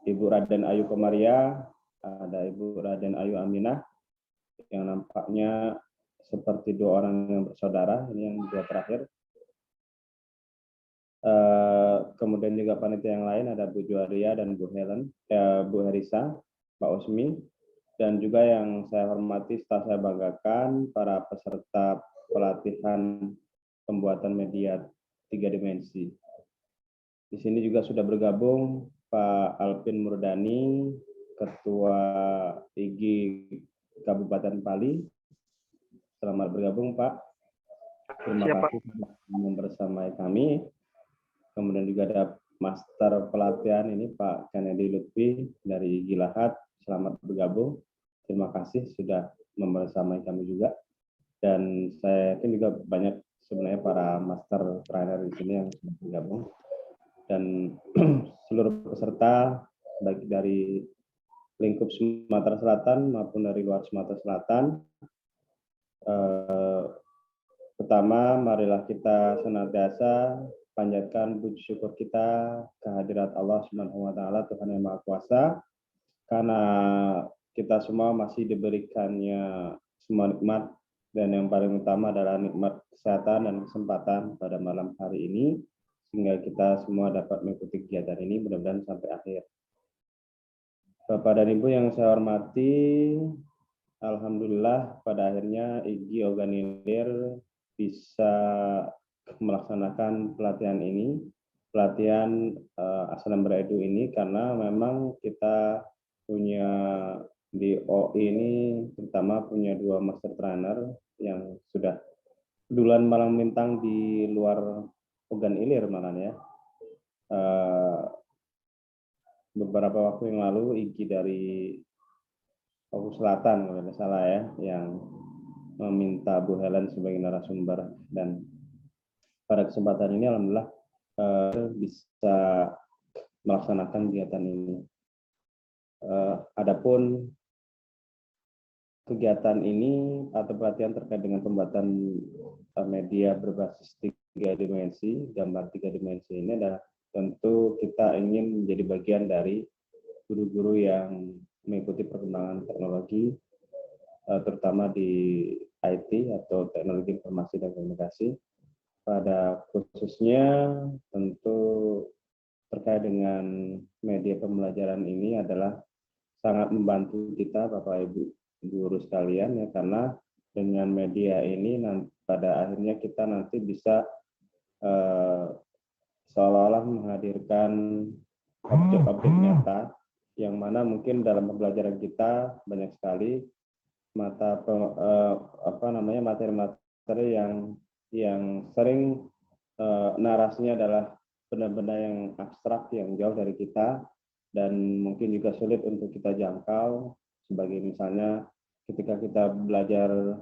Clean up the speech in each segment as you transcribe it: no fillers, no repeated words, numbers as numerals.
Ibu Raden Ayu Komaria, ada Ibu Raden Ayu Aminah, yang nampaknya seperti dua orang yang bersaudara, ini yang dua terakhir. Kemudian juga panitia yang lain ada Bu Juaria dan Bu Helen, Bu Herisa, Pak Osmi, dan juga yang saya hormati, setelah saya banggakan para peserta pelatihan pembuatan media 3 dimensi. Di sini juga sudah bergabung Pak Alvin Murdani, Ketua IGI Kabupaten Pali. Selamat bergabung Pak. Terima kasih sudah bersama kami. Kemudian juga ada Master Pelatihan ini Pak Kennedy Lutfi dari IGI Lahat. Selamat bergabung. Terima kasih sudah membersamai kami juga. Dan saya yakin juga banyak sebenarnya para master trainer di sini yang sudah bergabung. Dan seluruh peserta baik dari lingkup Sumatera Selatan maupun dari luar Sumatera Selatan. Pertama, marilah kita senantiasa panjatkan puji syukur kita kehadirat Allah Subhanahu wa taala, Tuhan yang Maha Kuasa, karena kita semua masih diberikannya semua nikmat, dan yang paling utama adalah nikmat kesehatan dan kesempatan pada malam hari ini, sehingga kita semua dapat mengikuti kegiatan ini mudah-mudahan sampai akhir. Bapak dan Ibu yang saya hormati, alhamdulillah pada akhirnya IGI Organilir bisa melaksanakan pelatihan ini, pelatihan Asana Beredu ini, karena memang kita punya di OI ini terutama punya 2 master trainer yang sudah duluan malang melintang di luar Ogan Ilir malah ya. Beberapa waktu yang lalu IGI dari Papua Selatan kalau tidak salah ya, yang meminta Bu Helen sebagai narasumber, dan pada kesempatan ini alhamdulillah bisa melaksanakan kegiatan ini. Adapun kegiatan ini atau pelatihan terkait dengan pembuatan media berbasis 3 dimensi, gambar 3 dimensi ini adalah tentu kita ingin menjadi bagian dari guru-guru yang mengikuti perkembangan teknologi, terutama di IT atau teknologi informasi dan komunikasi. Pada khususnya tentu terkait dengan media pembelajaran ini adalah sangat membantu kita Bapak Ibu guru sekalian ya, karena dengan media ini pada akhirnya kita nanti bisa seolah-olah menghadirkan objek-objek nyata yang mana mungkin dalam pembelajaran kita banyak sekali materi-materi yang sering narasinya adalah benda-benda yang abstrak yang jauh dari kita dan mungkin juga sulit untuk kita jangkau, sebagai misalnya ketika kita belajar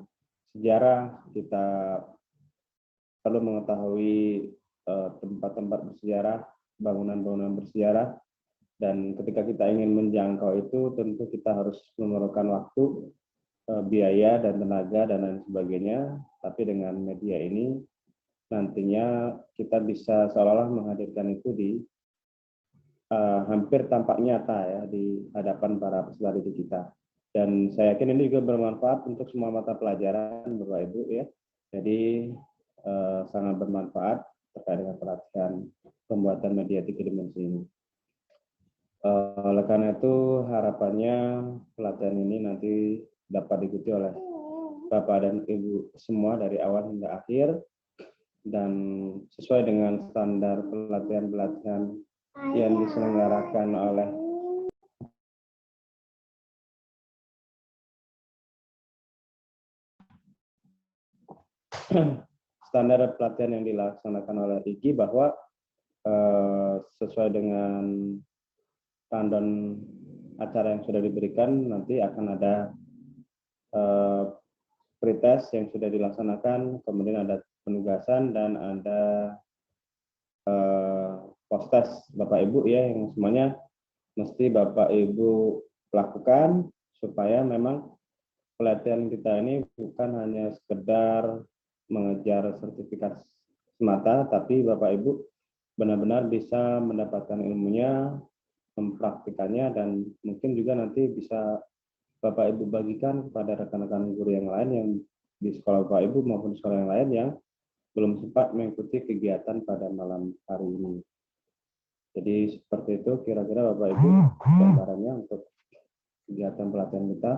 sejarah, kita perlu mengetahui tempat-tempat bersejarah, bangunan-bangunan bersejarah, dan ketika kita ingin menjangkau itu tentu kita harus memerlukan waktu, biaya dan tenaga dan lain sebagainya. Tapi dengan media ini nantinya kita bisa seolah-olah menghadirkan itu di hampir tampak nyata ya di hadapan para peserta didik kita. Dan saya yakin ini juga bermanfaat untuk semua mata pelajaran Bapak Ibu ya. Jadi sangat bermanfaat terkait dengan pelatihan pembuatan media 3 dimensi ini. Oleh karena itu harapannya pelatihan ini nanti dapat diikuti oleh Bapak dan Ibu semua dari awal hingga akhir, dan sesuai dengan standar pelatihan-pelatihan yang diselenggarakan oleh standar pelatihan yang dilaksanakan oleh IGI, bahwa sesuai dengan rundown acara yang sudah diberikan, nanti akan ada pretest yang sudah dilaksanakan, kemudian ada penugasan dan ada post-test Bapak Ibu ya, yang semuanya mesti Bapak Ibu lakukan supaya memang pelatihan kita ini bukan hanya sekedar mengejar sertifikat semata, tapi Bapak Ibu benar-benar bisa mendapatkan ilmunya mempraktikannya, dan mungkin juga nanti bisa Bapak Ibu bagikan kepada rekan-rekan guru yang lain yang di sekolah Bapak Ibu maupun sekolah yang lain yang belum sempat mengikuti kegiatan pada malam hari ini. Jadi seperti itu kira-kira Bapak Ibu gambarannya untuk kegiatan pelatihan kita.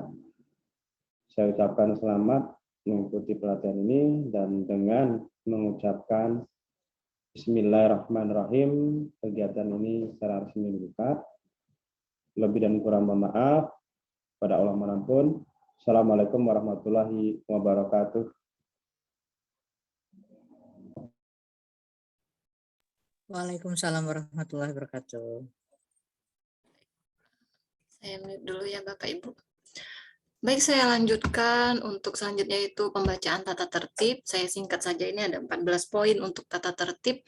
Saya ucapkan selamat mengikuti pelatihan ini, dan dengan mengucapkan Bismillahirrahmanirrahim, kegiatan ini secara resmi dibuka. Lebih dan kurang mohon maaf, pada Allah Maha. Assalamualaikum warahmatullahi wabarakatuh. Waalaikumsalam warahmatullahi wabarakatuh. Saya mute dulu ya Bapak Ibu. Baik, saya lanjutkan untuk selanjutnya itu pembacaan tata tertib. Saya singkat saja, ini ada 14 poin untuk tata tertib.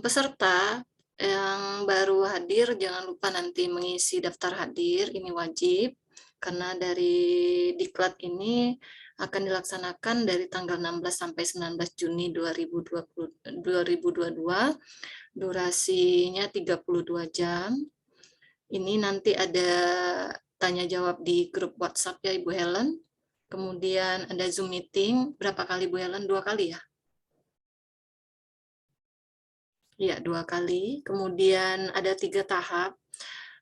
Peserta yang baru hadir jangan lupa nanti mengisi daftar hadir, ini wajib. Karena dari diklat ini akan dilaksanakan dari tanggal 16 sampai 19 Juni 2022. Durasinya 32 jam. Ini nanti ada tanya jawab di grup WhatsApp ya Ibu Helen. Kemudian ada Zoom meeting. Berapa kali Bu Helen? 2 kali ya? Ya, 2 kali. Kemudian ada 3 tahap.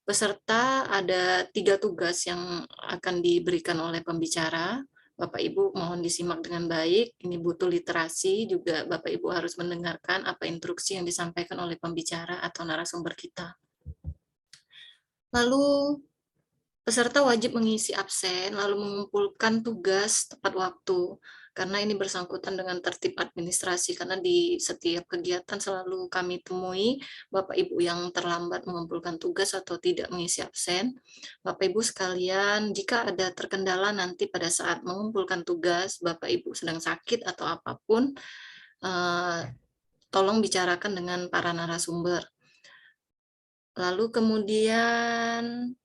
Peserta ada 3 tugas yang akan diberikan oleh pembicara. Bapak Ibu mohon disimak dengan baik. Ini butuh literasi, juga Bapak Ibu harus mendengarkan apa instruksi yang disampaikan oleh pembicara atau narasumber kita. Lalu peserta wajib mengisi absen, lalu mengumpulkan tugas tepat waktu, karena ini bersangkutan dengan tertib administrasi, karena di setiap kegiatan selalu kami temui Bapak Ibu yang terlambat mengumpulkan tugas atau tidak mengisi absen. Bapak Ibu sekalian, jika ada terkendala nanti pada saat mengumpulkan tugas, Bapak Ibu sedang sakit atau apapun, tolong bicarakan dengan para narasumber. Lalu kemudian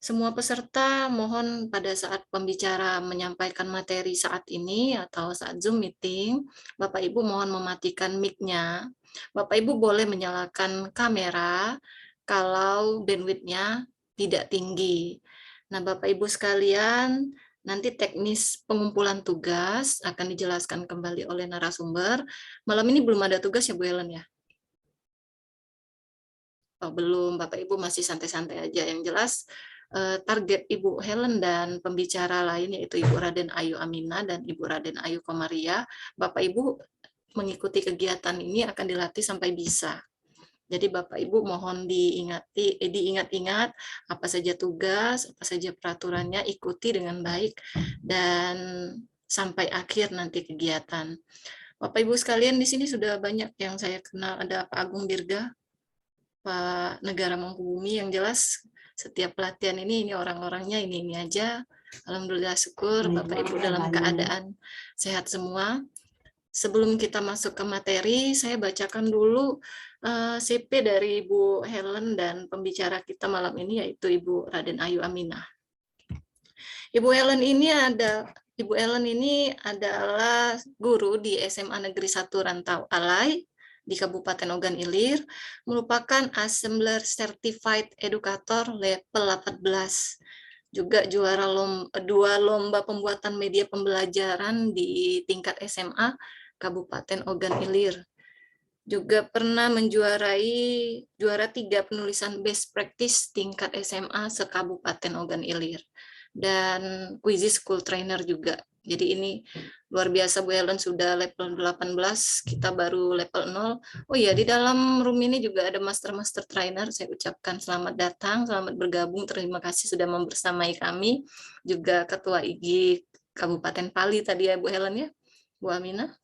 semua peserta mohon pada saat pembicara menyampaikan materi saat ini atau saat Zoom meeting, Bapak Ibu mohon mematikan mic-nya. Bapak Ibu boleh menyalakan kamera kalau bandwidth-nya tidak tinggi. Nah, Bapak Ibu sekalian, nanti teknis pengumpulan tugas akan dijelaskan kembali oleh narasumber. Malam ini belum ada tugas ya Bu Helen ya? Oh, belum, Bapak Ibu masih santai-santai aja. Yang jelas target Ibu Helen dan pembicara lain yaitu Ibu Raden Ayu Aminah dan Ibu Raden Ayu Komaria, Bapak Ibu mengikuti kegiatan ini akan dilatih sampai bisa. Jadi Bapak Ibu mohon diingat-ingat apa saja tugas, apa saja peraturannya, ikuti dengan baik dan sampai akhir nanti kegiatan. Bapak Ibu sekalian, di sini sudah banyak yang saya kenal, ada Pak Agung Dirga, Pak Negara Mangkubumi. Yang jelas setiap pelatihan ini orang-orangnya ini aja. Alhamdulillah syukur Bapak Ibu dalam keadaan sehat semua. Sebelum kita masuk ke materi, saya bacakan dulu CP dari Ibu Helen dan pembicara kita malam ini yaitu Ibu Raden Ayu Aminah. Ibu Helen ini adalah guru di SMA Negeri 1 Rantau Alai di Kabupaten Ogan Ilir, merupakan Assembler Certified Educator level 18. Juga juara 2 lomba pembuatan media pembelajaran di tingkat SMA Kabupaten Ogan Ilir. Juga pernah menjuarai juara 3 penulisan best practice tingkat SMA se-Kabupaten Ogan Ilir. Dan Quizy School Trainer juga. Jadi ini luar biasa Bu Helen sudah level 18, kita baru level 0. Oh iya, di dalam room ini juga ada master trainer. Saya ucapkan selamat datang, selamat bergabung. Terima kasih sudah membersamai kami. Juga Ketua IG Kabupaten Pali tadi ya Bu Helen ya, Bu Aminah.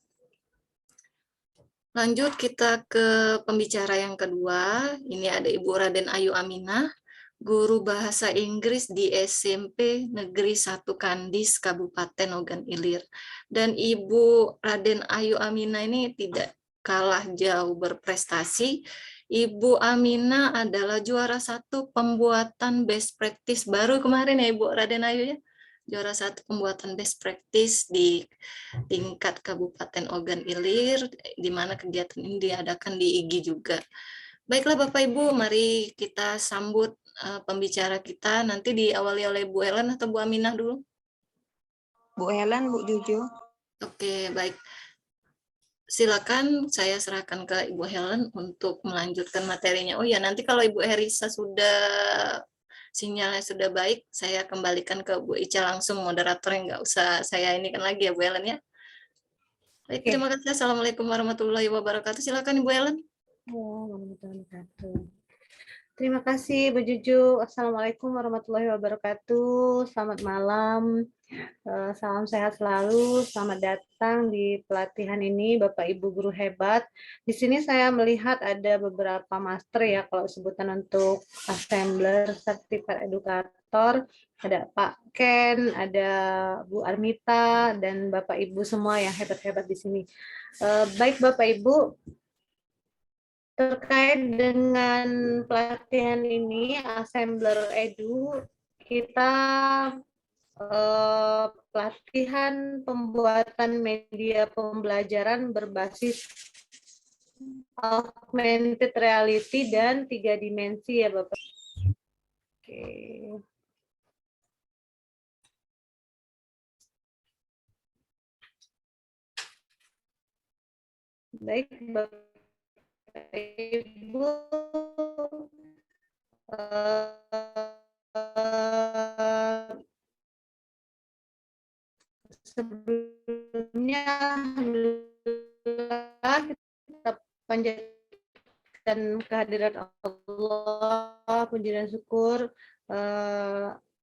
Lanjut kita ke pembicara yang kedua. Ini ada Ibu Raden Ayu Aminah, guru bahasa Inggris di SMP Negeri 1 Kandis, Kabupaten Ogan Ilir. Dan Ibu Raden Ayu Aminah ini tidak kalah jauh berprestasi. Ibu Aminah adalah juara 1 pembuatan best practice baru kemarin ya Ibu Raden Ayu ya. Juara 1 pembuatan best practice di tingkat Kabupaten Ogan Ilir, di mana kegiatan ini diadakan di IG juga. Baiklah Bapak Ibu, mari kita sambut pembicara kita. Nanti diawali oleh Bu Helen atau Bu Aminah dulu. Bu Helen, Bu Juju. Oke, baik. Silakan saya serahkan ke Ibu Helen untuk melanjutkan materinya. Oh ya, nanti kalau Ibu Herisa sudah sinyalnya sudah baik, saya kembalikan ke Bu Ica langsung moderatornya, nggak usah saya ini kan lagi ya Bu Helen ya. Baik, Oke. terima kasih. Assalamualaikum warahmatullahi wabarakatuh. Silakan Ibu Helen. Warahmatullahi wabarakatuh. Terima kasih Bu Juju. Assalamualaikum warahmatullahi wabarakatuh. Selamat malam. Salam sehat selalu. Selamat datang di pelatihan ini Bapak Ibu guru hebat. Di sini saya melihat ada beberapa master ya kalau sebutan untuk assembler, certified educator. Ada Pak Ken, ada Bu Armita, dan Bapak Ibu semua yang hebat-hebat di sini. Baik Bapak Ibu, terkait dengan pelatihan ini, Assembler Edu, kita pelatihan pembuatan media pembelajaran berbasis augmented reality dan 3 dimensi ya Bapak. Oke. Baik Bapak Ibu, sebelumnya kita panjatkan kehadirat Allah, puji dan syukur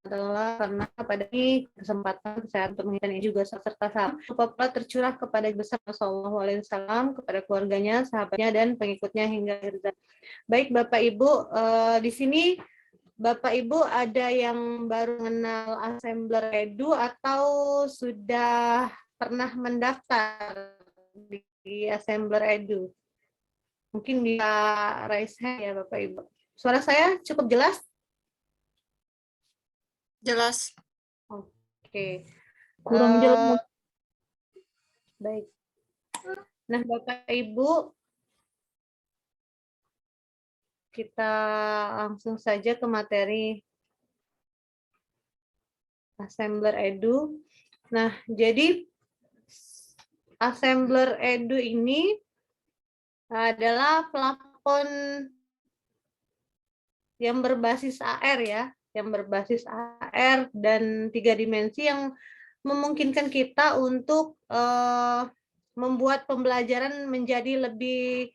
adalah karena pada ini kesempatan saya untuk mengingatkan ini juga serta salam tercurah kepada besar Sallallahu Alaihi Wasallam, kepada keluarganya, sahabatnya, dan pengikutnya hingga akhir zaman. Baik Bapak Ibu, di sini Bapak Ibu ada yang baru mengenal Assembler Edu atau sudah pernah mendaftar di Assembler Edu? Mungkin bisa raise hand ya Bapak Ibu. Suara saya cukup jelas? Jelas. Oke. Kurang jelas. Baik. Nah Bapak Ibu, kita langsung saja ke materi Assembler Edu. Nah, jadi Assembler Edu ini adalah plafon yang berbasis AR ya, yang berbasis AR dan 3 dimensi yang memungkinkan kita untuk membuat pembelajaran menjadi lebih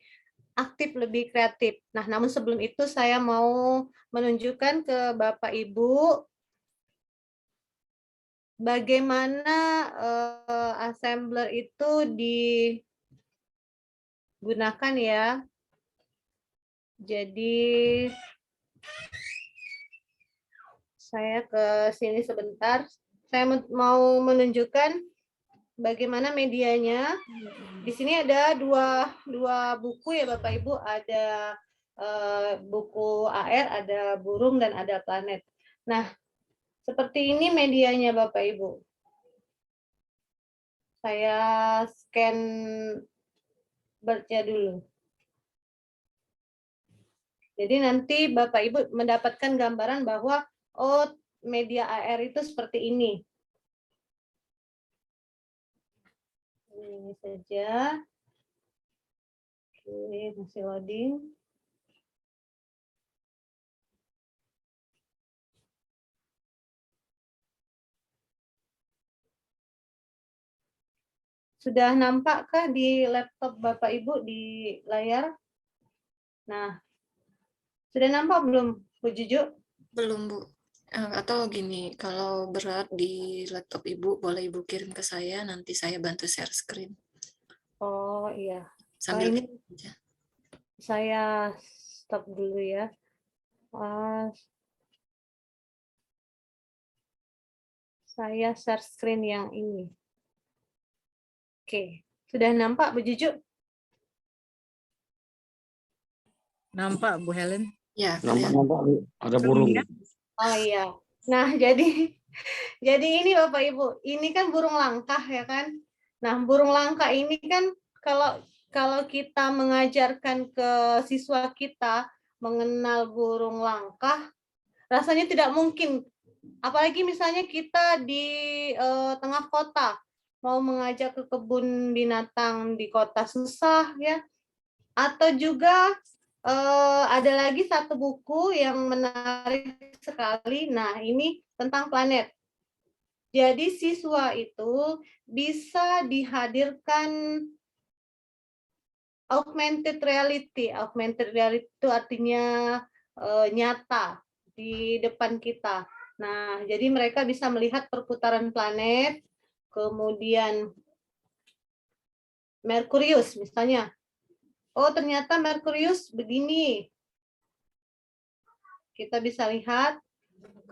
aktif, lebih kreatif. Nah, namun sebelum itu saya mau menunjukkan ke Bapak Ibu bagaimana assembler itu digunakan ya. Jadi saya ke sini sebentar. Saya mau menunjukkan bagaimana medianya. Di sini ada dua buku ya Bapak Ibu, ada buku AR, ada burung dan ada planet. Nah, seperti ini medianya Bapak Ibu. Saya scan bird-nya dulu. Jadi nanti Bapak Ibu mendapatkan gambaran bahwa oh media AR itu seperti ini. Ini saja. Oke, masih loading. Sudah nampakkah di laptop Bapak Ibu di layar? Nah, sudah nampak belum, Bu Juju? Belum, Bu. Atau gini, kalau berat di laptop Ibu, boleh Ibu kirim ke saya, nanti saya bantu share screen. Oh iya. Sambil ini aja. saya stop dulu ya. Saya share screen yang ini. Oke, sudah nampak Bu Juju? Nampak Bu Helen? Ya, Nampak ada burung. Oh iya. Nah, jadi ini Bapak Ibu, ini kan burung langkah ya kan? Nah, burung langkah ini kan kalau kita mengajarkan ke siswa kita mengenal burung langkah, rasanya tidak mungkin. Apalagi misalnya kita di tengah kota, mau mengajak ke kebun binatang di kota susah ya. Atau juga ada lagi satu buku yang menarik sekali. Nah, ini tentang planet. Jadi siswa itu bisa dihadirkan augmented reality. Augmented reality itu artinya nyata di depan kita. Nah, jadi mereka bisa melihat perputaran planet, kemudian Merkurius misalnya. Oh, ternyata Merkurius begini. Kita bisa lihat.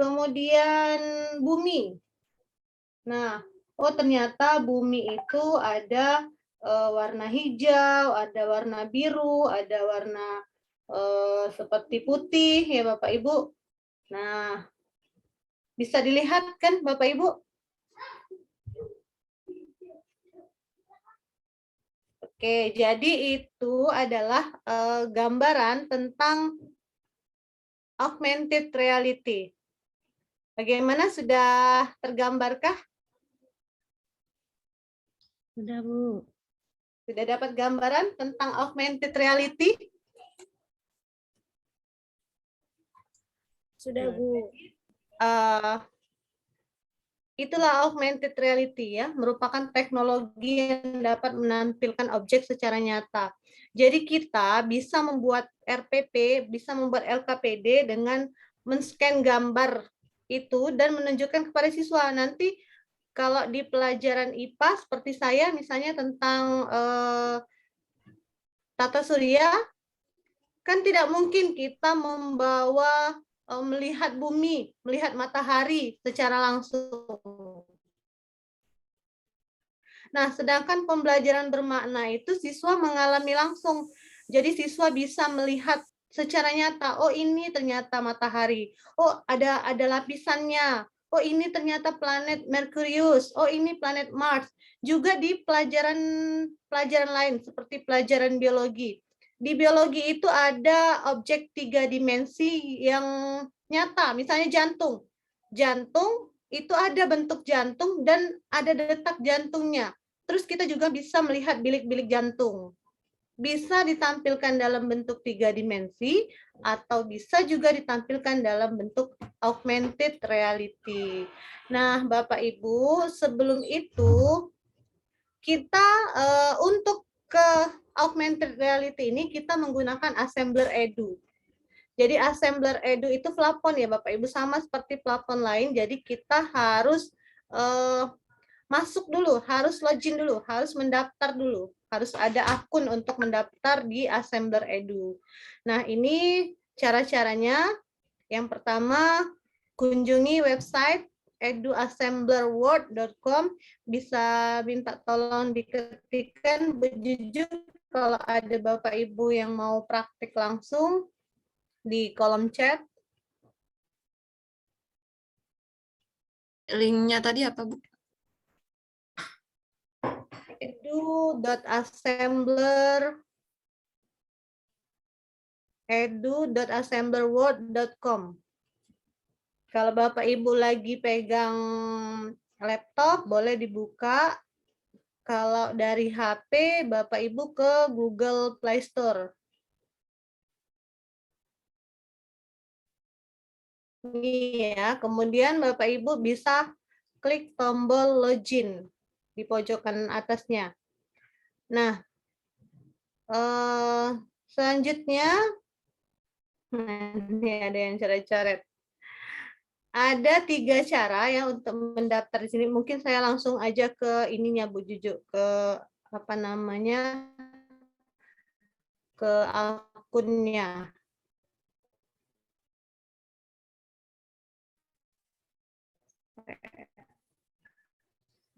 Kemudian bumi. Nah, oh ternyata bumi itu ada warna hijau, ada warna biru, ada warna seperti putih ya Bapak Ibu. Nah, bisa dilihat kan Bapak Ibu? Oke, jadi itu adalah gambaran tentang augmented reality. Bagaimana, sudah tergambarkah? Sudah, Bu. Sudah dapat gambaran tentang augmented reality? Sudah, Bu. Itulah augmented reality ya, merupakan teknologi yang dapat menampilkan objek secara nyata. Jadi kita bisa membuat RPP, bisa membuat LKPD dengan men-scan gambar itu dan menunjukkan kepada siswa. Nanti kalau di pelajaran IPA seperti saya misalnya tentang tata surya, kan tidak mungkin kita membawa melihat bumi, melihat matahari secara langsung. Nah, sedangkan pembelajaran bermakna itu siswa mengalami langsung. Jadi siswa bisa melihat secara nyata, oh ini ternyata matahari, oh ada lapisannya, oh ini ternyata planet Merkurius, oh ini planet Mars. Juga di pelajaran lain seperti pelajaran biologi. Di biologi itu ada objek 3 dimensi yang nyata, misalnya jantung. Jantung itu ada bentuk jantung dan ada detak jantungnya. Terus kita juga bisa melihat bilik-bilik jantung. Bisa ditampilkan dalam bentuk 3 dimensi atau bisa juga ditampilkan dalam bentuk augmented reality. Nah, Bapak Ibu, sebelum itu kita untuk ke augmented reality ini kita menggunakan Assembler Edu. Jadi Assembler Edu itu plafon ya Bapak Ibu, sama seperti plafon lain. Jadi kita harus masuk dulu, harus login dulu, harus mendaftar dulu, harus ada akun untuk mendaftar di Assembler Edu. Nah, ini cara-caranya. Yang pertama, kunjungi website eduassemblerworld.com, bisa minta tolong diketikkan Bu Juju kalau ada Bapak Ibu yang mau praktik langsung di kolom chat. Linknya tadi apa, Bu? edu.assemblerworld.com. Kalau Bapak Ibu lagi pegang laptop, boleh dibuka. Kalau dari HP, Bapak Ibu ke Google Play Store. Ini ya, kemudian Bapak Ibu bisa klik tombol login di pojokan atasnya. Nah, selanjutnya, ini ada yang coret-coret. Ada 3 cara ya untuk mendaftar di sini. Mungkin saya langsung aja ke ininya Bu Juju, ke apa namanya, ke akunnya.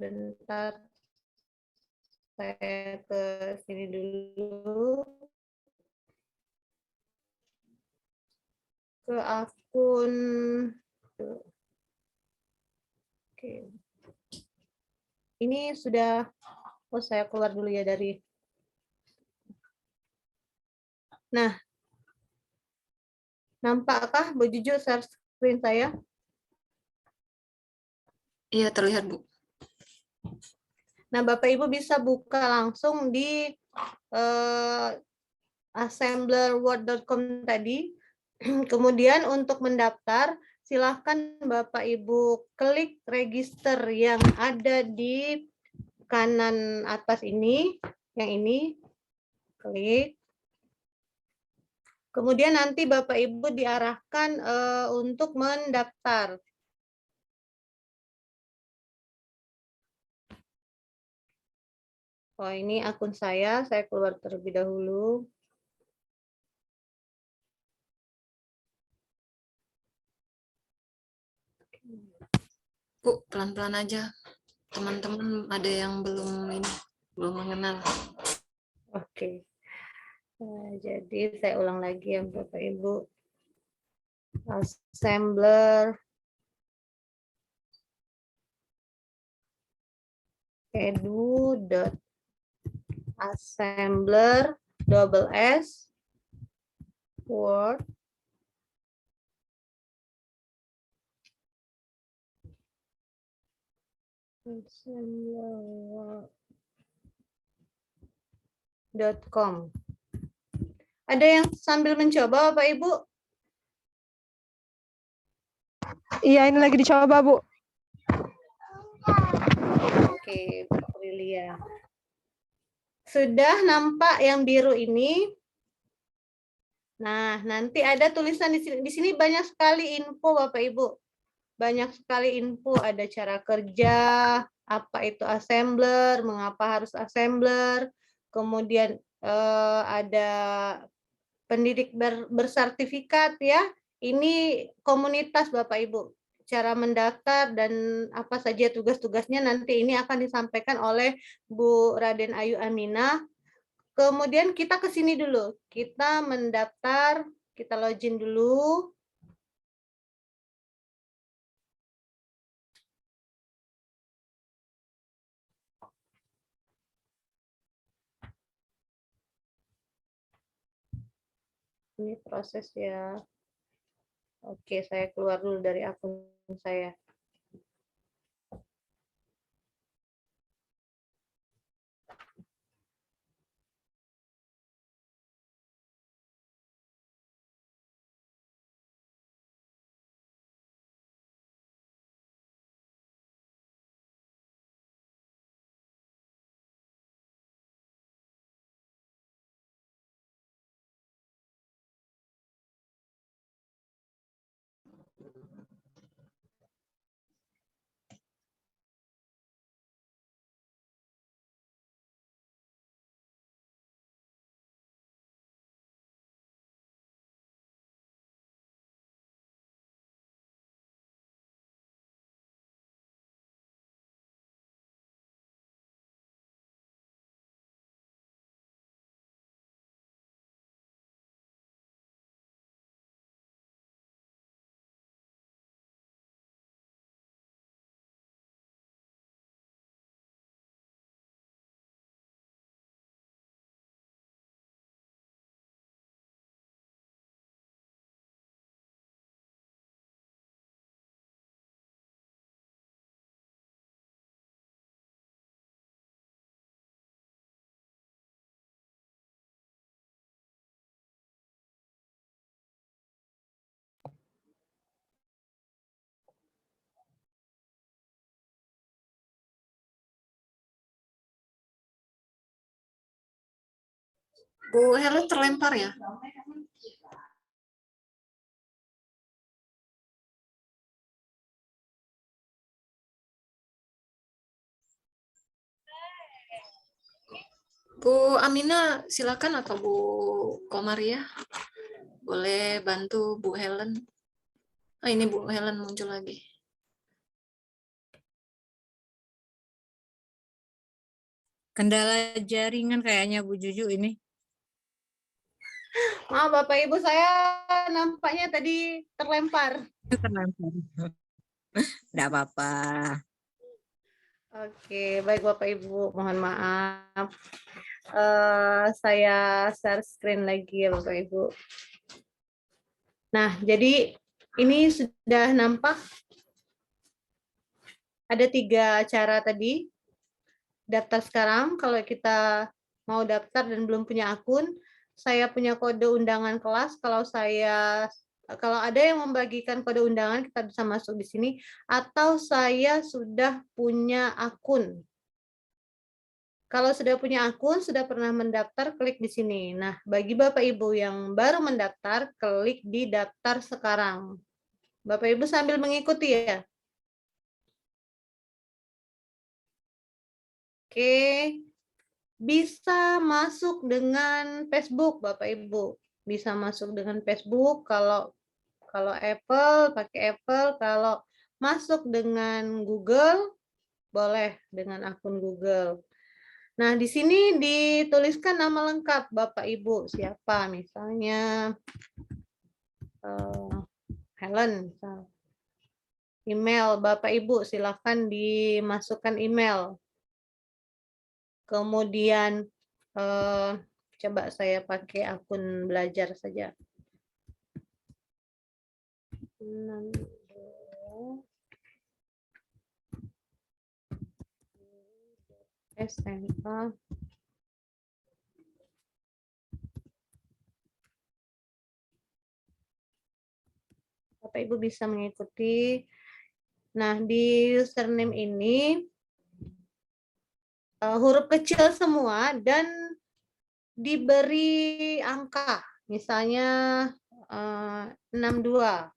Bentar, saya ke sini dulu. Ke akun. Oke. Ini sudah, oh saya keluar dulu ya dari Nah, nampakkah Bu Juju share screen saya? Iya, terlihat, Bu. Nah, Bapak Ibu bisa buka langsung di assemblerword.com tadi. Kemudian untuk mendaftar, silahkan Bapak Ibu klik register yang ada di kanan atas ini, yang ini, klik. Kemudian nanti Bapak Ibu diarahkan untuk mendaftar. Oh, ini akun saya keluar terlebih dahulu. Bu, pelan-pelan aja. Teman-teman ada yang belum mengenal. Oke. Jadi saya ulang lagi ya Bapak Ibu. Assembler edu.assembler double S Word .com. Ada yang sambil mencoba Bapak Ibu? Iya, ini lagi dicoba, Bu. Oke, Bu Prilia. Sudah nampak yang biru ini? Nah, nanti ada tulisan di sini. Di sini banyak sekali info Bapak Ibu. Banyak sekali info, ada cara kerja, apa itu assembler, mengapa harus assembler, kemudian ada pendidik bersertifikat ya. Ini komunitas Bapak Ibu. Cara mendaftar dan apa saja tugas-tugasnya nanti ini akan disampaikan oleh Bu Raden Ayu Aminah. Kemudian kita ke sini dulu. Kita mendaftar, kita login dulu. Ini proses ya. Oke, saya keluar dulu dari akun saya. Bu Helen terlempar ya? Bu Amina, silakan, atau Bu Komaria, boleh bantu Bu Helen. Oh, ini Bu Helen muncul lagi. Kendala jaringan kayaknya Bu Juju ini. Maaf Bapak Ibu, saya nampaknya tadi terlempar. Terlempar. Enggak apa-apa. Oke, baik Bapak Ibu, mohon maaf. Saya share screen lagi ya Bapak Ibu. Nah, jadi ini sudah nampak ada 3 cara tadi. Daftar sekarang kalau kita mau daftar dan belum punya akun, saya punya kode undangan kelas. Kalau ada yang membagikan kode undangan, kita bisa masuk di sini. Atau saya sudah punya akun. Kalau sudah punya akun, sudah pernah mendaftar, klik di sini. Nah, bagi Bapak Ibu yang baru mendaftar, klik di daftar sekarang. Bapak Ibu sambil mengikuti ya. Oke, bisa masuk dengan Facebook, Bapak Ibu. Bisa masuk dengan Facebook. Kalau Apple, pakai Apple. Kalau masuk dengan Google, boleh dengan akun Google. Nah, di sini dituliskan nama lengkap Bapak Ibu. Siapa? Misalnya Helen. Email Bapak Ibu, silakan dimasukkan email. Kemudian coba saya pakai akun belajar saja. SMA. Bapak Ibu bisa mengikuti. Nah, di username ini huruf kecil semua dan diberi angka. Misalnya 62.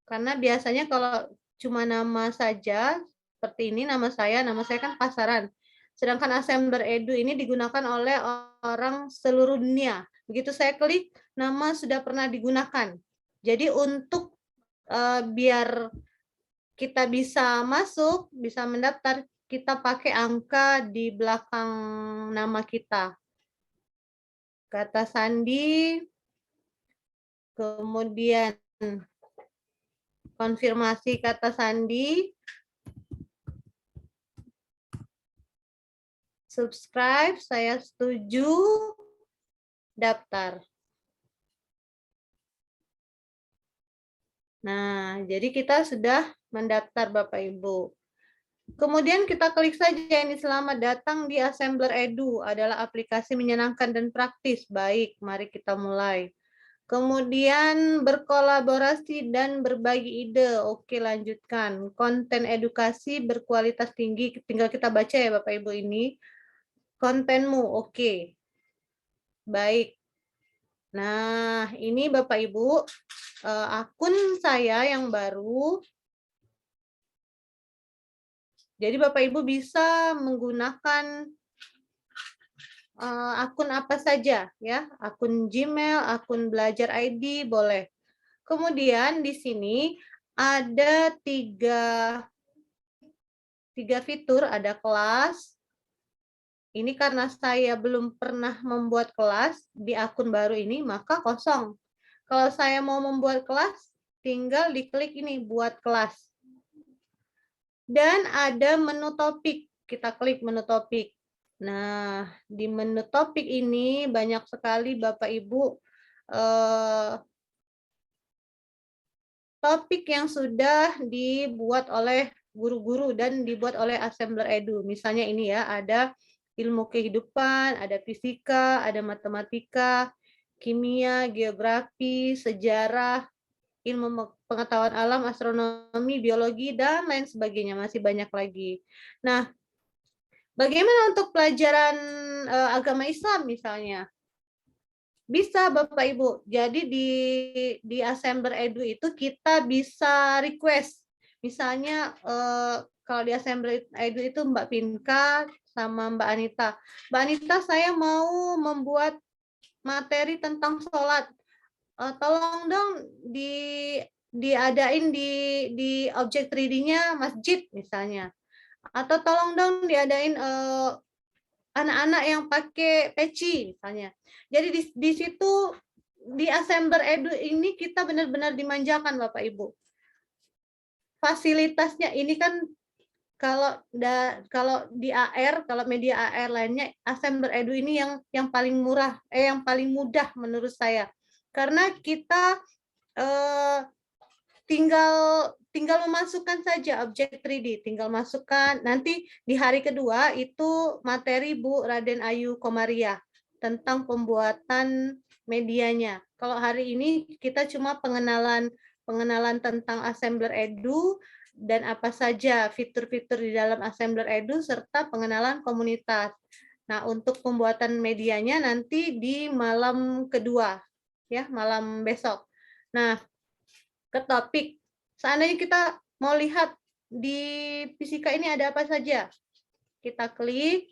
Karena biasanya kalau cuma nama saja seperti ini, nama saya kan Pasaran. Sedangkan Assembler Edu ini digunakan oleh orang seluruh dunia. Begitu saya klik, nama sudah pernah digunakan. Jadi untuk biar kita bisa masuk, bisa mendaftar, kita pakai angka di belakang nama kita. Kata sandi, kemudian konfirmasi kata sandi, subscribe, saya setuju, daftar. Nah, jadi kita sudah mendaftar Bapak Ibu. Kemudian kita klik saja ini, selamat datang di Assembler Edu, adalah aplikasi menyenangkan dan praktis. Baik, mari kita mulai. Kemudian berkolaborasi dan berbagi ide. Oke, lanjutkan. Konten edukasi berkualitas tinggi, tinggal kita baca ya Bapak Ibu ini. Kontenmu, oke. Baik. Nah, ini Bapak Ibu, akun saya yang baru. Jadi Bapak Ibu bisa menggunakan akun apa saja ya, akun Gmail, akun Belajar ID boleh. Kemudian di sini ada tiga fitur, ada kelas. Ini karena saya belum pernah membuat kelas di akun baru ini, maka kosong. Kalau saya mau membuat kelas, tinggal diklik ini, buat kelas. Dan ada menu topik, kita klik menu topik. Nah, di menu topik ini banyak sekali Bapak Ibu topik yang sudah dibuat oleh guru-guru dan dibuat oleh Assembler Edu. Misalnya ini ya, ada ilmu kehidupan, ada fisika, ada matematika, kimia, geografi, sejarah, ilmu pengetahuan alam, astronomi, biologi, dan lain sebagainya. Masih banyak lagi. Nah, bagaimana untuk pelajaran agama Islam misalnya? Bisa Bapak Ibu. Jadi di Assembler Edu itu kita bisa request. Misalnya kalau di Assembler Edu itu Mbak Pinka sama Mbak Anita. Mbak Anita, saya mau membuat materi tentang sholat. Tolong dong diadain di objek 3D-nya masjid misalnya. Atau tolong dong diadain anak-anak yang pakai peci misalnya. Jadi di situ di Assembler Edu ini kita benar-benar dimanjakan Bapak Ibu. Fasilitasnya ini kan kalau di AR, kalau media AR lainnya, Assembler Edu ini yang paling murah, yang paling mudah menurut saya. Karena kita tinggal memasukkan saja objek 3D, tinggal masukkan. Nanti di hari kedua itu materi Bu Raden Ayu Komaria tentang pembuatan medianya. Kalau hari ini kita cuma pengenalan tentang Assembler Edu dan apa saja fitur-fitur di dalam Assembler Edu serta pengenalan komunitas. Nah, untuk pembuatan medianya nanti di malam kedua, ya, malam besok. Nah, ke topik. Seandainya kita mau lihat di fisika ini ada apa saja. Kita klik.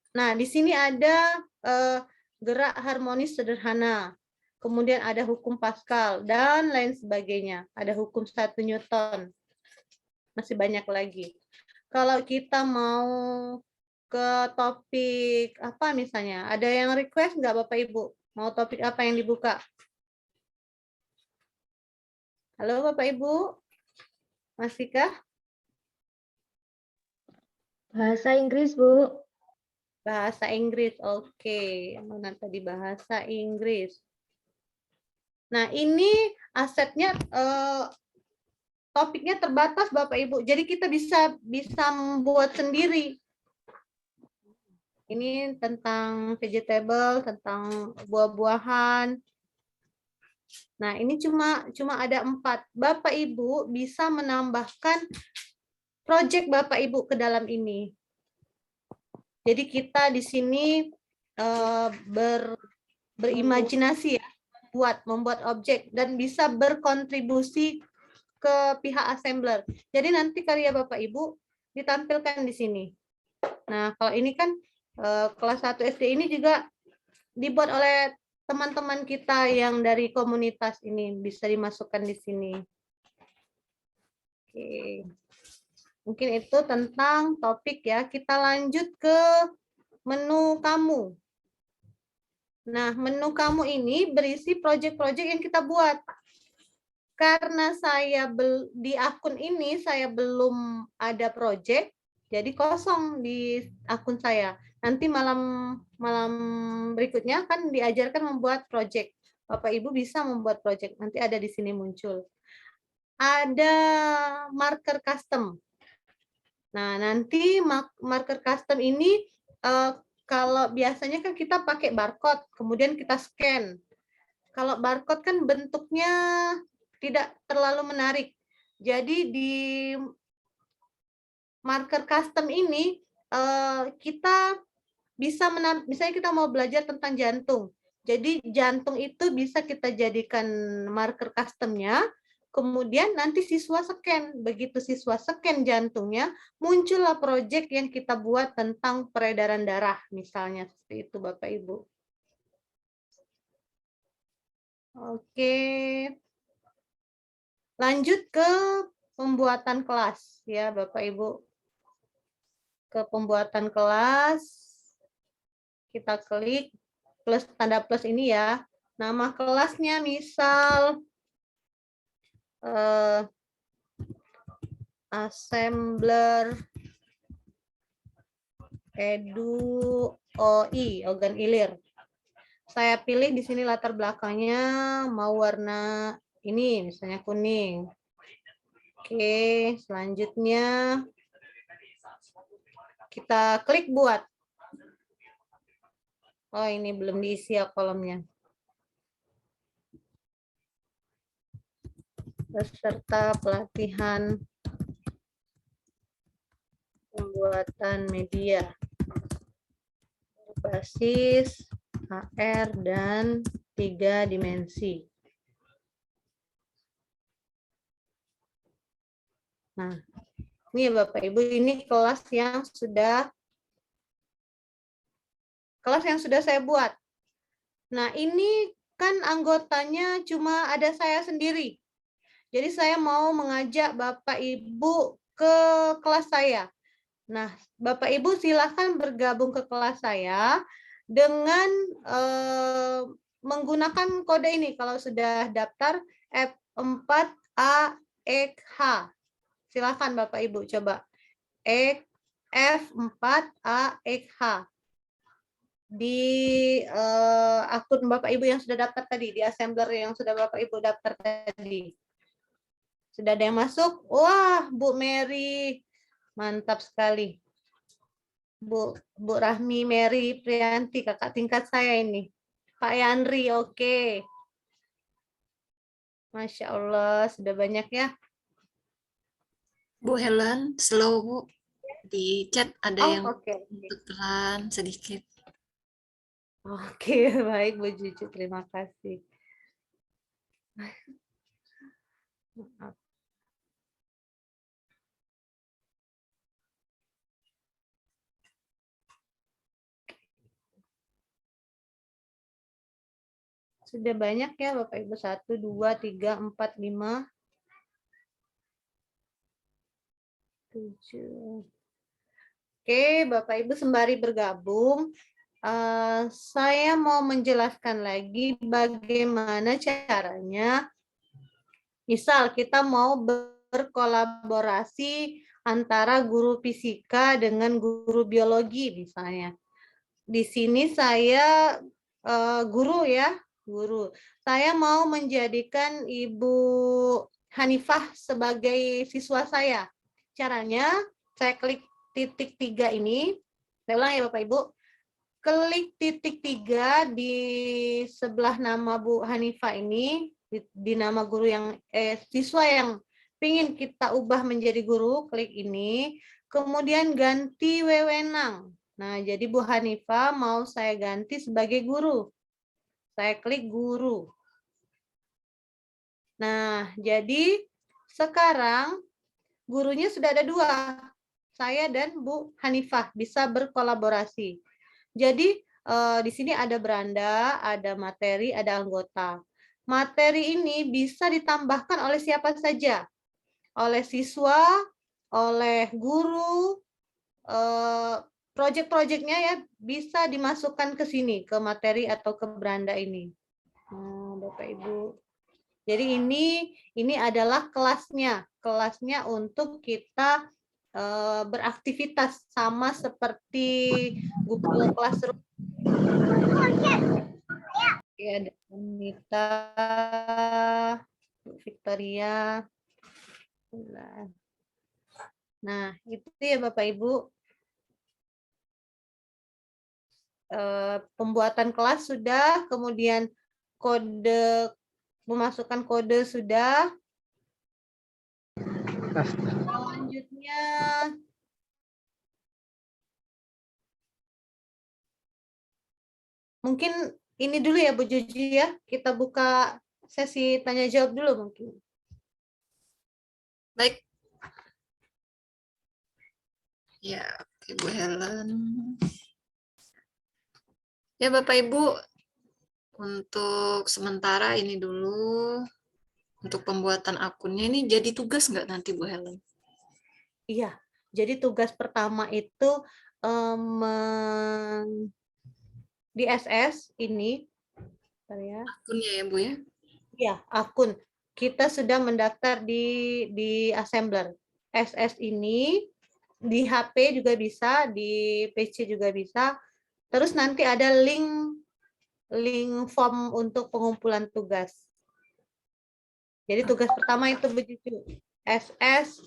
Nah, di sini ada gerak harmonis sederhana. Kemudian ada hukum Pascal dan lain sebagainya. Ada hukum 1 Newton. Masih banyak lagi. Kalau kita mau ke topik apa misalnya? Ada yang request nggak Bapak Ibu? Mau topik apa yang dibuka? Halo Bapak Ibu? Masihkah? Bahasa Inggris, Bu. Bahasa Inggris, oke. Mana tadi bahasa Inggris? Nah, ini asetnya, topiknya terbatas Bapak Ibu. Jadi kita bisa membuat sendiri. Ini tentang vegetable, tentang buah-buahan. Nah, ini cuma ada 4. Bapak Ibu bisa menambahkan proyek Bapak Ibu ke dalam ini. Jadi kita di sini berimajinasi ya, membuat objek dan bisa berkontribusi ke pihak assembler. Jadi nanti karya Bapak Ibu ditampilkan di sini. Nah, kalau ini kan kelas 1 SD ini juga dibuat oleh teman-teman kita yang dari komunitas ini, bisa dimasukkan di sini. Oke. Mungkin itu tentang topik ya. Kita lanjut ke menu kamu. Nah, menu kamu ini berisi proyek-proyek yang kita buat. Karena saya di akun ini saya belum ada proyek, jadi kosong di akun saya. Nanti malam berikutnya akan diajarkan membuat proyek. Bapak Ibu bisa membuat proyek. Nanti ada di sini muncul. Ada marker custom. Nah, nanti marker custom ini kalau biasanya kan kita pakai barcode, kemudian kita scan. Kalau barcode kan bentuknya tidak terlalu menarik. Jadi di marker custom ini kita misalnya kita mau belajar tentang jantung. Jadi jantung itu bisa kita jadikan marker customnya. Kemudian nanti siswa scan. Begitu siswa scan jantungnya, muncullah proyek yang kita buat tentang peredaran darah. Misalnya seperti itu Bapak Ibu. Oke. Lanjut ke pembuatan kelas ya Bapak Ibu. Ke pembuatan kelas. Kita klik plus tanda plus ini ya. Nama kelasnya misal Assembler Edu OI, organ ilir. Saya pilih di sini latar belakangnya mau warna ini, misalnya kuning. Oke, selanjutnya kita klik buat. Oh, ini belum diisi ya kolomnya. Peserta pelatihan pembuatan media berbasis HR dan 3 dimensi. Nah, ini ya Bapak Ibu, ini kelas yang sudah saya buat. Nah, ini kan anggotanya cuma ada saya sendiri. Jadi saya mau mengajak Bapak Ibu ke kelas saya. Nah, Bapak Ibu silakan bergabung ke kelas saya dengan menggunakan kode ini. Kalau sudah daftar F4AE H. Silakan Bapak Ibu coba. F4AH. Di akun Bapak Ibu yang sudah daftar tadi, di assembler yang sudah Bapak Ibu daftar tadi. Sudah ada yang masuk? Wah, Bu Mary. Mantap sekali. Bu Rahmi Mary Prianti, kakak tingkat saya ini. Pak Yandri, oke. Masya Allah, sudah banyak ya. Bu Helen, slow Bu. Di chat ada yang Oke. pelan sedikit. Oke, baik Bu Cucu, terima kasih. Maaf. Sudah banyak ya Bapak Ibu, 1, 2, 3, 4, 5, 7. Oke, Bapak Ibu sembari bergabung, saya mau menjelaskan lagi bagaimana caranya. Misal kita mau berkolaborasi antara guru fisika dengan guru biologi misalnya. Di sini saya guru ya, guru. Saya mau menjadikan Ibu Hanifah sebagai siswa saya. Caranya saya klik titik 3 ini. Saya ulang ya Bapak Ibu. Klik titik 3 di sebelah nama Bu Hanifah ini, di nama guru yang siswa yang ingin kita ubah menjadi guru, klik ini. Kemudian ganti wewenang. Nah, jadi Bu Hanifah mau saya ganti sebagai guru. Saya klik guru. Nah, jadi sekarang gurunya sudah ada 2. Saya dan Bu Hanifah bisa berkolaborasi. Jadi di sini ada beranda, ada materi, ada anggota. Materi ini bisa ditambahkan oleh siapa saja. Oleh siswa, oleh guru, proyek-proyeknya ya bisa dimasukkan ke sini, ke materi atau ke beranda ini. Bapak Ibu. Jadi ini adalah kelasnya untuk kita beraktivitas sama seperti Google Classroom. Oke, ada Anita, Victoria. Nah, itu ya Bapak Ibu. Pembuatan kelas sudah, kemudian kode, memasukkan kode sudah. Selanjutnya mungkin ini dulu ya Bu Juji ya, kita buka sesi tanya jawab dulu mungkin. Baik. Ya, oke Bu Helen. Ya Bapak Ibu, untuk sementara ini dulu. Untuk pembuatan akunnya ini jadi tugas nggak nanti Bu Helen? Iya, jadi tugas pertama itu di SS ini, ya. Akunnya ya Bu ya? Iya, akun. Kita sudah mendaftar di assembler. SS ini di HP juga bisa, di PC juga bisa. Terus nanti ada link form untuk pengumpulan tugas. Jadi tugas pertama itu begitu. SS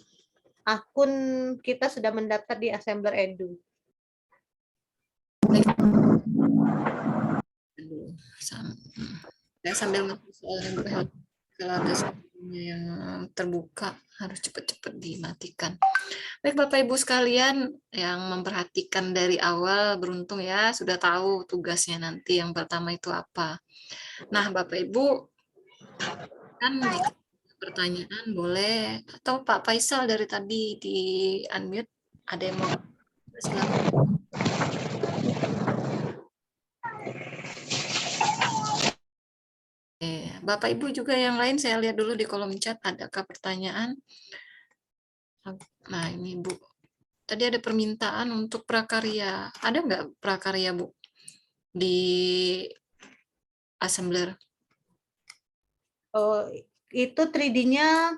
akun kita sudah mendaftar di Assembler Edu. Saya sambil ngetik soalnya Bu Helen. Kalau ada yang terbuka harus cepat-cepat dimatikan. Baik Bapak Ibu sekalian yang memperhatikan dari awal, beruntung ya sudah tahu tugasnya nanti yang pertama itu apa. Nah Bapak Ibu kan jika pertanyaan boleh, atau Pak Faisal dari tadi di unmute, ada yang mau silakan. Bapak Ibu juga yang lain saya lihat dulu di kolom chat, adakah pertanyaan? Nah ini Bu, tadi ada permintaan untuk prakarya, ada nggak prakarya Bu di assembler? Oh, itu 3D-nya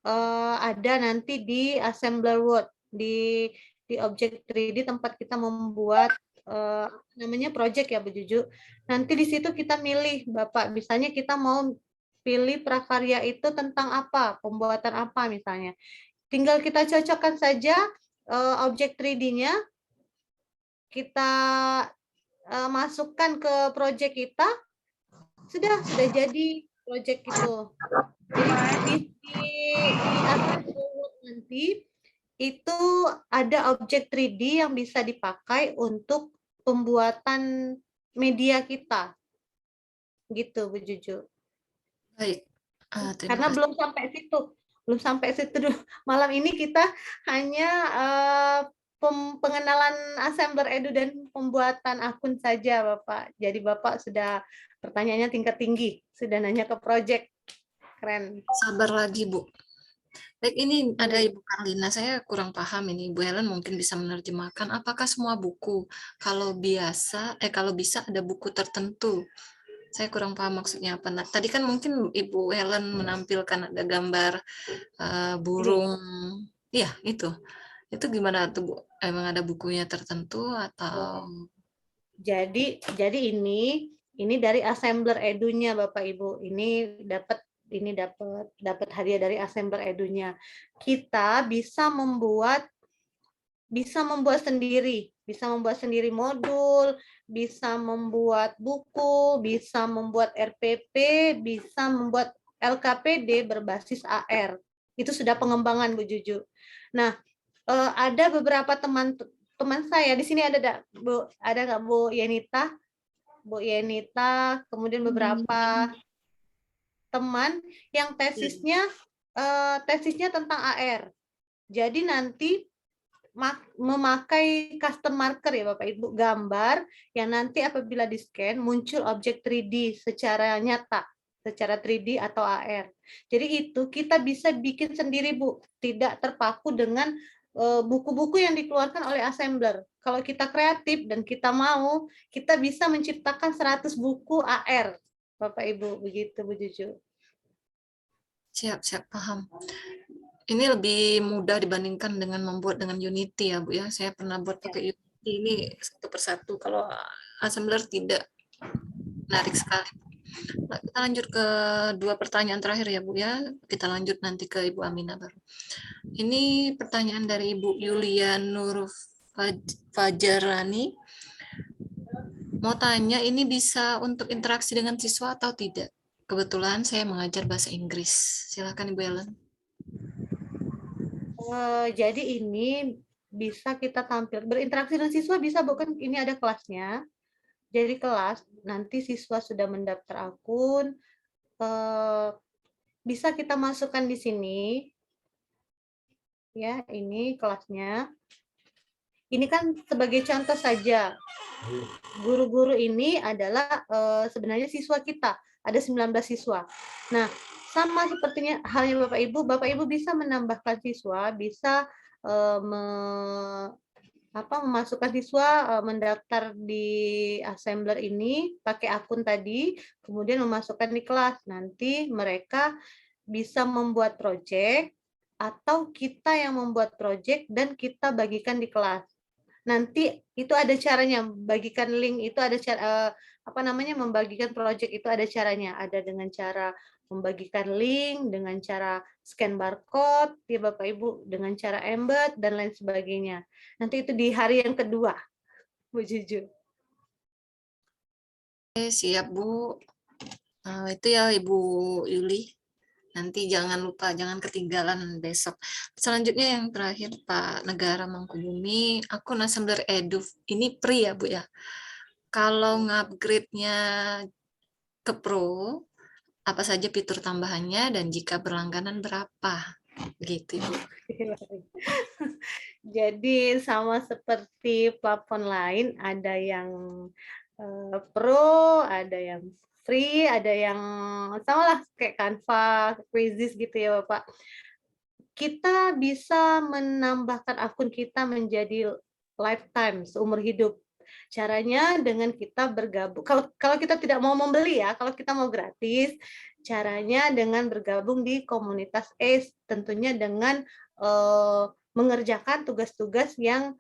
ada nanti di Assembler Word, di objek 3D tempat kita membuat namanya project ya Bu Juju. Nanti di situ kita milih Bapak, misalnya kita mau pilih prakarya itu tentang apa, pembuatan apa misalnya. Tinggal kita cocokkan saja objek 3D-nya, kita masukkan ke project kita, sudah jadi project itu. Jadi di nanti itu ada objek 3D yang bisa dipakai untuk pembuatan media kita. Gitu Bu Juju. Baik. Terima Karena kasih. belum sampai situ dulu. Malam ini kita hanya pengenalan Assembler Edu dan pembuatan akun saja Bapak. Jadi Bapak sudah pertanyaannya tingkat tinggi, sudah nanya ke project. Keren. Sabar lagi, Bu. Baik, ini ada Ibu Karlina. Saya kurang paham ini. Bu Helen mungkin bisa menerjemahkan apakah semua buku. Kalau bisa ada buku tertentu. Saya kurang paham maksudnya apa. Nah, tadi kan mungkin Ibu Helen menampilkan ada gambar burung. Iya, itu. Itu gimana tuh, Bu? Emang ada bukunya tertentu atau Jadi ini dari Assembler Edunya Bapak Ibu. Ini dapat hadiah dari Assembler Edunya. Kita bisa membuat sendiri modul, bisa membuat buku, bisa membuat RPP, bisa membuat LKPD berbasis AR. Itu sudah pengembangan Bu Juju. Nah, ada beberapa teman saya di sini ada nggak Bu Yenita? Bu Yenita, kemudian beberapa teman yang tesisnya tentang AR. Jadi nanti memakai custom marker ya Bapak Ibu, gambar yang nanti apabila di-scan muncul objek 3D secara nyata, secara 3D atau AR. Jadi itu kita bisa bikin sendiri Bu, tidak terpaku dengan buku-buku yang dikeluarkan oleh Assembler. Kalau kita kreatif dan kita mau, kita bisa menciptakan 100 buku AR. Bapak Ibu, begitu Bu Juju. siap paham. Ini lebih mudah dibandingkan dengan membuat dengan Unity ya, Bu ya. Saya pernah buat pakai Unity ini satu persatu. Kalau Assembler tidak. Menarik sekali. Nah, kita lanjut ke 2 pertanyaan terakhir ya, Bu ya. Kita lanjut nanti ke Ibu Amina baru. Ini pertanyaan dari Ibu Yulia Nur Fajarani. Mau tanya, ini bisa untuk interaksi dengan siswa atau tidak? Kebetulan saya mengajar bahasa Inggris. Silakan Ibu Ellen. Jadi ini bisa kita tampil berinteraksi dengan siswa, bisa bukan? Ini ada kelasnya. Jadi kelas nanti siswa sudah mendaftar akun, bisa kita masukkan di sini. Ya, ini kelasnya. Ini kan sebagai contoh saja. Guru-guru ini adalah sebenarnya siswa kita. Ada 19 siswa. Nah, sama sepertinya halnya Bapak Ibu bisa menambahkan siswa, bisa memasukkan siswa mendaftar di Assembler ini pakai akun tadi, kemudian memasukkan di kelas. Nanti mereka bisa membuat project atau kita yang membuat project dan kita bagikan di kelas. Nanti itu ada caranya, bagikan link itu ada cara membagikan project itu ada caranya, ada dengan cara membagikan link, dengan cara scan barcode ya Bapak Ibu, dengan cara embed dan lain sebagainya. Nanti itu di hari yang kedua, Bu Juju. Oke, siap Bu. Itu ya Ibu Yuli. Nanti jangan lupa, jangan ketinggalan besok. Selanjutnya yang terakhir Pak Negara Mangkubumi, akun Assembler Edu. Ini free ya Bu ya. Kalau ngupgrade-nya ke Pro, apa saja fitur tambahannya dan jika berlangganan berapa? Begitu Ibu. Jadi sama seperti platform lain, ada yang Pro, ada yang free, ada yang sama lah kayak Canva, Quizzes gitu ya Bapak. Kita bisa menambahkan akun kita menjadi lifetime, seumur hidup. Caranya dengan kita bergabung. Kalau kita tidak mau membeli ya, kalau kita mau gratis, caranya dengan bergabung di komunitas ACE, tentunya dengan mengerjakan tugas-tugas yang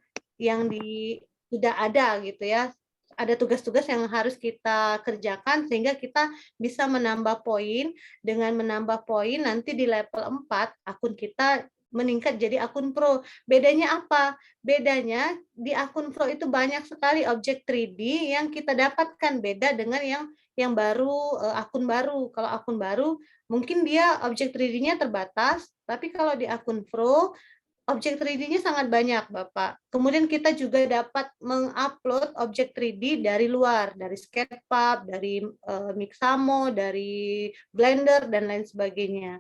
tidak ada gitu ya. Ada tugas-tugas yang harus kita kerjakan sehingga kita bisa menambah poin. Dengan menambah poin nanti di level 4 akun kita meningkat jadi akun pro. Bedanya apa? Bedanya di akun pro itu banyak sekali objek 3D yang kita dapatkan, beda dengan yang baru, akun baru. Kalau akun baru mungkin dia objek 3D-nya terbatas, tapi kalau di akun pro objek 3D-nya sangat banyak, Bapak. Kemudian kita juga dapat mengupload objek 3D dari luar, dari SketchUp, dari Mixamo, dari Blender, dan lain sebagainya.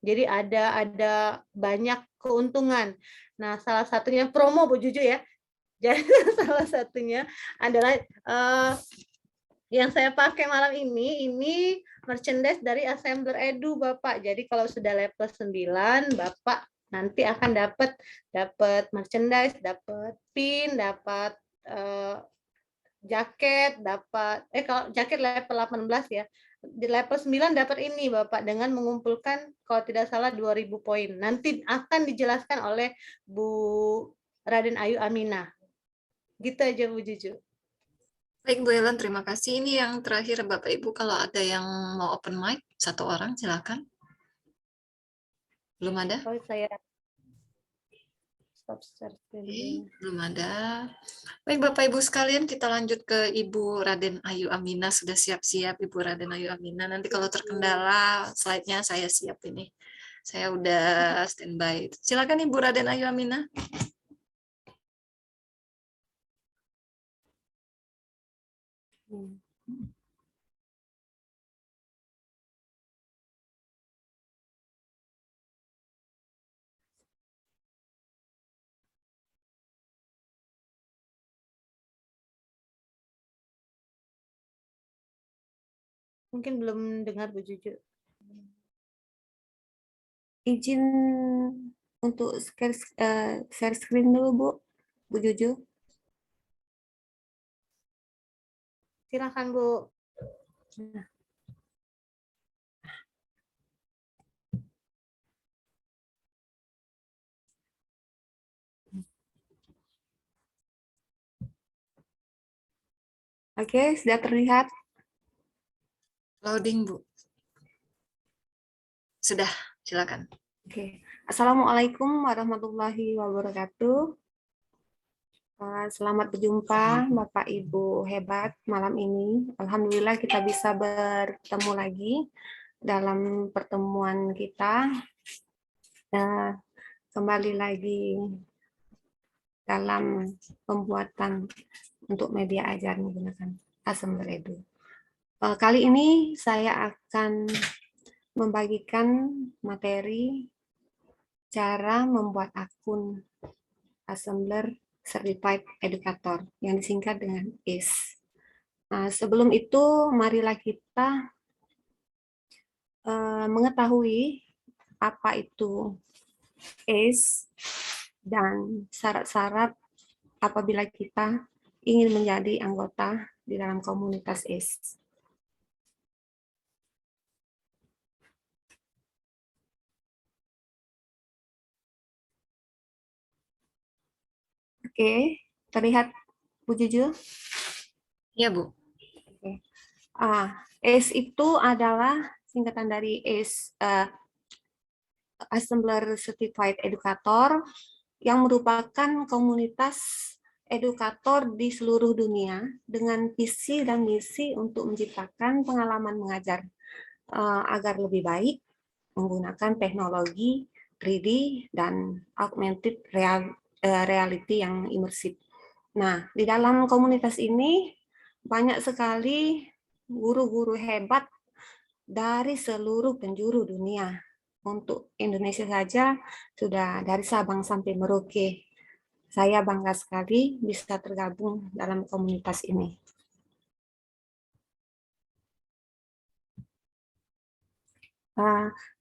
Jadi ada banyak keuntungan. Nah, salah satunya promo, Bu Juju ya. Jadi salah satunya adalah yang saya pakai malam ini merchandise dari Assembler Edu, Bapak. Jadi kalau sudah level 9, Bapak nanti akan dapat merchandise, dapat pin, dapat jaket, dapat kalau jaket level 18 ya. Di level 9 dapat ini Bapak dengan mengumpulkan kalau tidak salah 2000 poin. Nanti akan dijelaskan oleh Bu Raden Ayu Aminah. Gitu aja Bu Juju. Baik Bu Helen, terima kasih. Ini yang terakhir Bapak Ibu, kalau ada yang mau open mic, 1 orang silakan. Belum ada? Oh, saya stop share screen. Oke, belum ada. Baik Bapak Ibu sekalian, kita lanjut ke Ibu Raden Ayu Aminah. Sudah siap-siap Ibu Raden Ayu Aminah. Nanti kalau terkendala slide-nya saya siap ini. Saya udah standby. Silakan Ibu Raden Ayu Aminah. Mungkin belum dengar Bu Juju. Izin untuk share screen dulu, Bu Juju. Silakan Bu. Oke, sudah terlihat. Loading Bu. Sudah, silakan. Oke. Assalamualaikum warahmatullahi wabarakatuh. Selamat berjumpa Bapak Ibu hebat malam ini. Alhamdulillah kita bisa bertemu lagi dalam pertemuan kita. Kembali lagi dalam pembuatan untuk media ajar menggunakan Assembler Edu. Kali ini saya akan membagikan materi cara membuat akun Assembler Certified Educator yang disingkat dengan ACE. Nah, sebelum itu marilah kita mengetahui apa itu ACE dan syarat-syarat apabila kita ingin menjadi anggota di dalam komunitas ACE. Oke, terlihat Bu Juju? Iya Bu. Oke. ACE itu adalah singkatan dari ACE, Assembler Certified Educator, yang merupakan komunitas edukator di seluruh dunia dengan visi dan misi untuk menciptakan pengalaman mengajar agar lebih baik menggunakan teknologi 3D dan augmented reality yang imersif. Nah, di dalam komunitas ini banyak sekali guru-guru hebat dari seluruh penjuru dunia. Untuk Indonesia saja sudah dari Sabang sampai Merauke. Saya bangga sekali bisa tergabung dalam komunitas ini.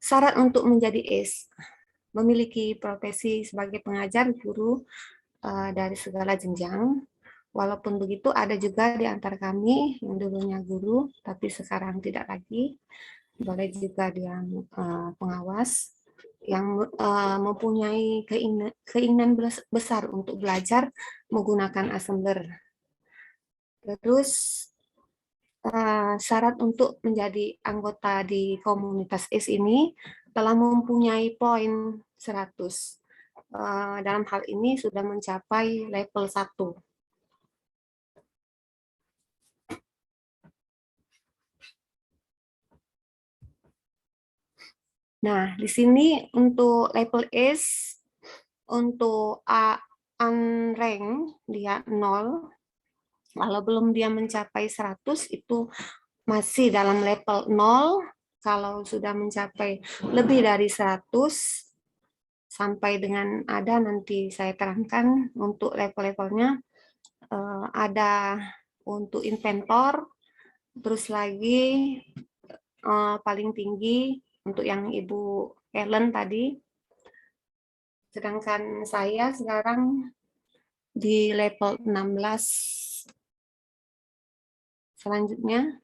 Syarat untuk menjadi ACE, memiliki profesi sebagai pengajar guru dari segala jenjang, Walaupun begitu, ada juga di antara kami yang dulunya guru, tapi sekarang tidak lagi. Boleh juga dia pengawas yang mempunyai keinginan besar untuk belajar menggunakan assembler. Terus syarat untuk menjadi anggota di komunitas ACE ini telah mempunyai poin 100. Dalam hal ini sudah mencapai level 1. Nah, di sini untuk level S, untuk unrank dia 0, kalau belum dia mencapai 100 itu masih dalam level 0, kalau sudah mencapai lebih dari 100, sampai dengan ada nanti saya terangkan untuk level-levelnya, ada untuk inventor, terus lagi paling tinggi untuk yang Ibu Ellen tadi. Sedangkan saya sekarang di level 16. Selanjutnya,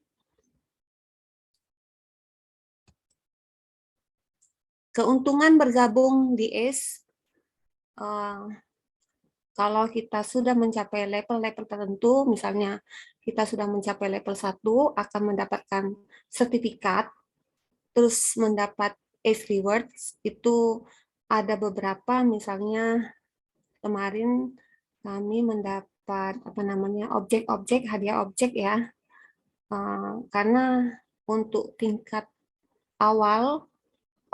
keuntungan bergabung di ACE, kalau kita sudah mencapai level-level tertentu, misalnya kita sudah mencapai level 1, akan mendapatkan sertifikat, terus mendapat ACE Rewards, itu ada beberapa, misalnya kemarin kami mendapat objek-objek, hadiah objek ya, karena untuk tingkat awal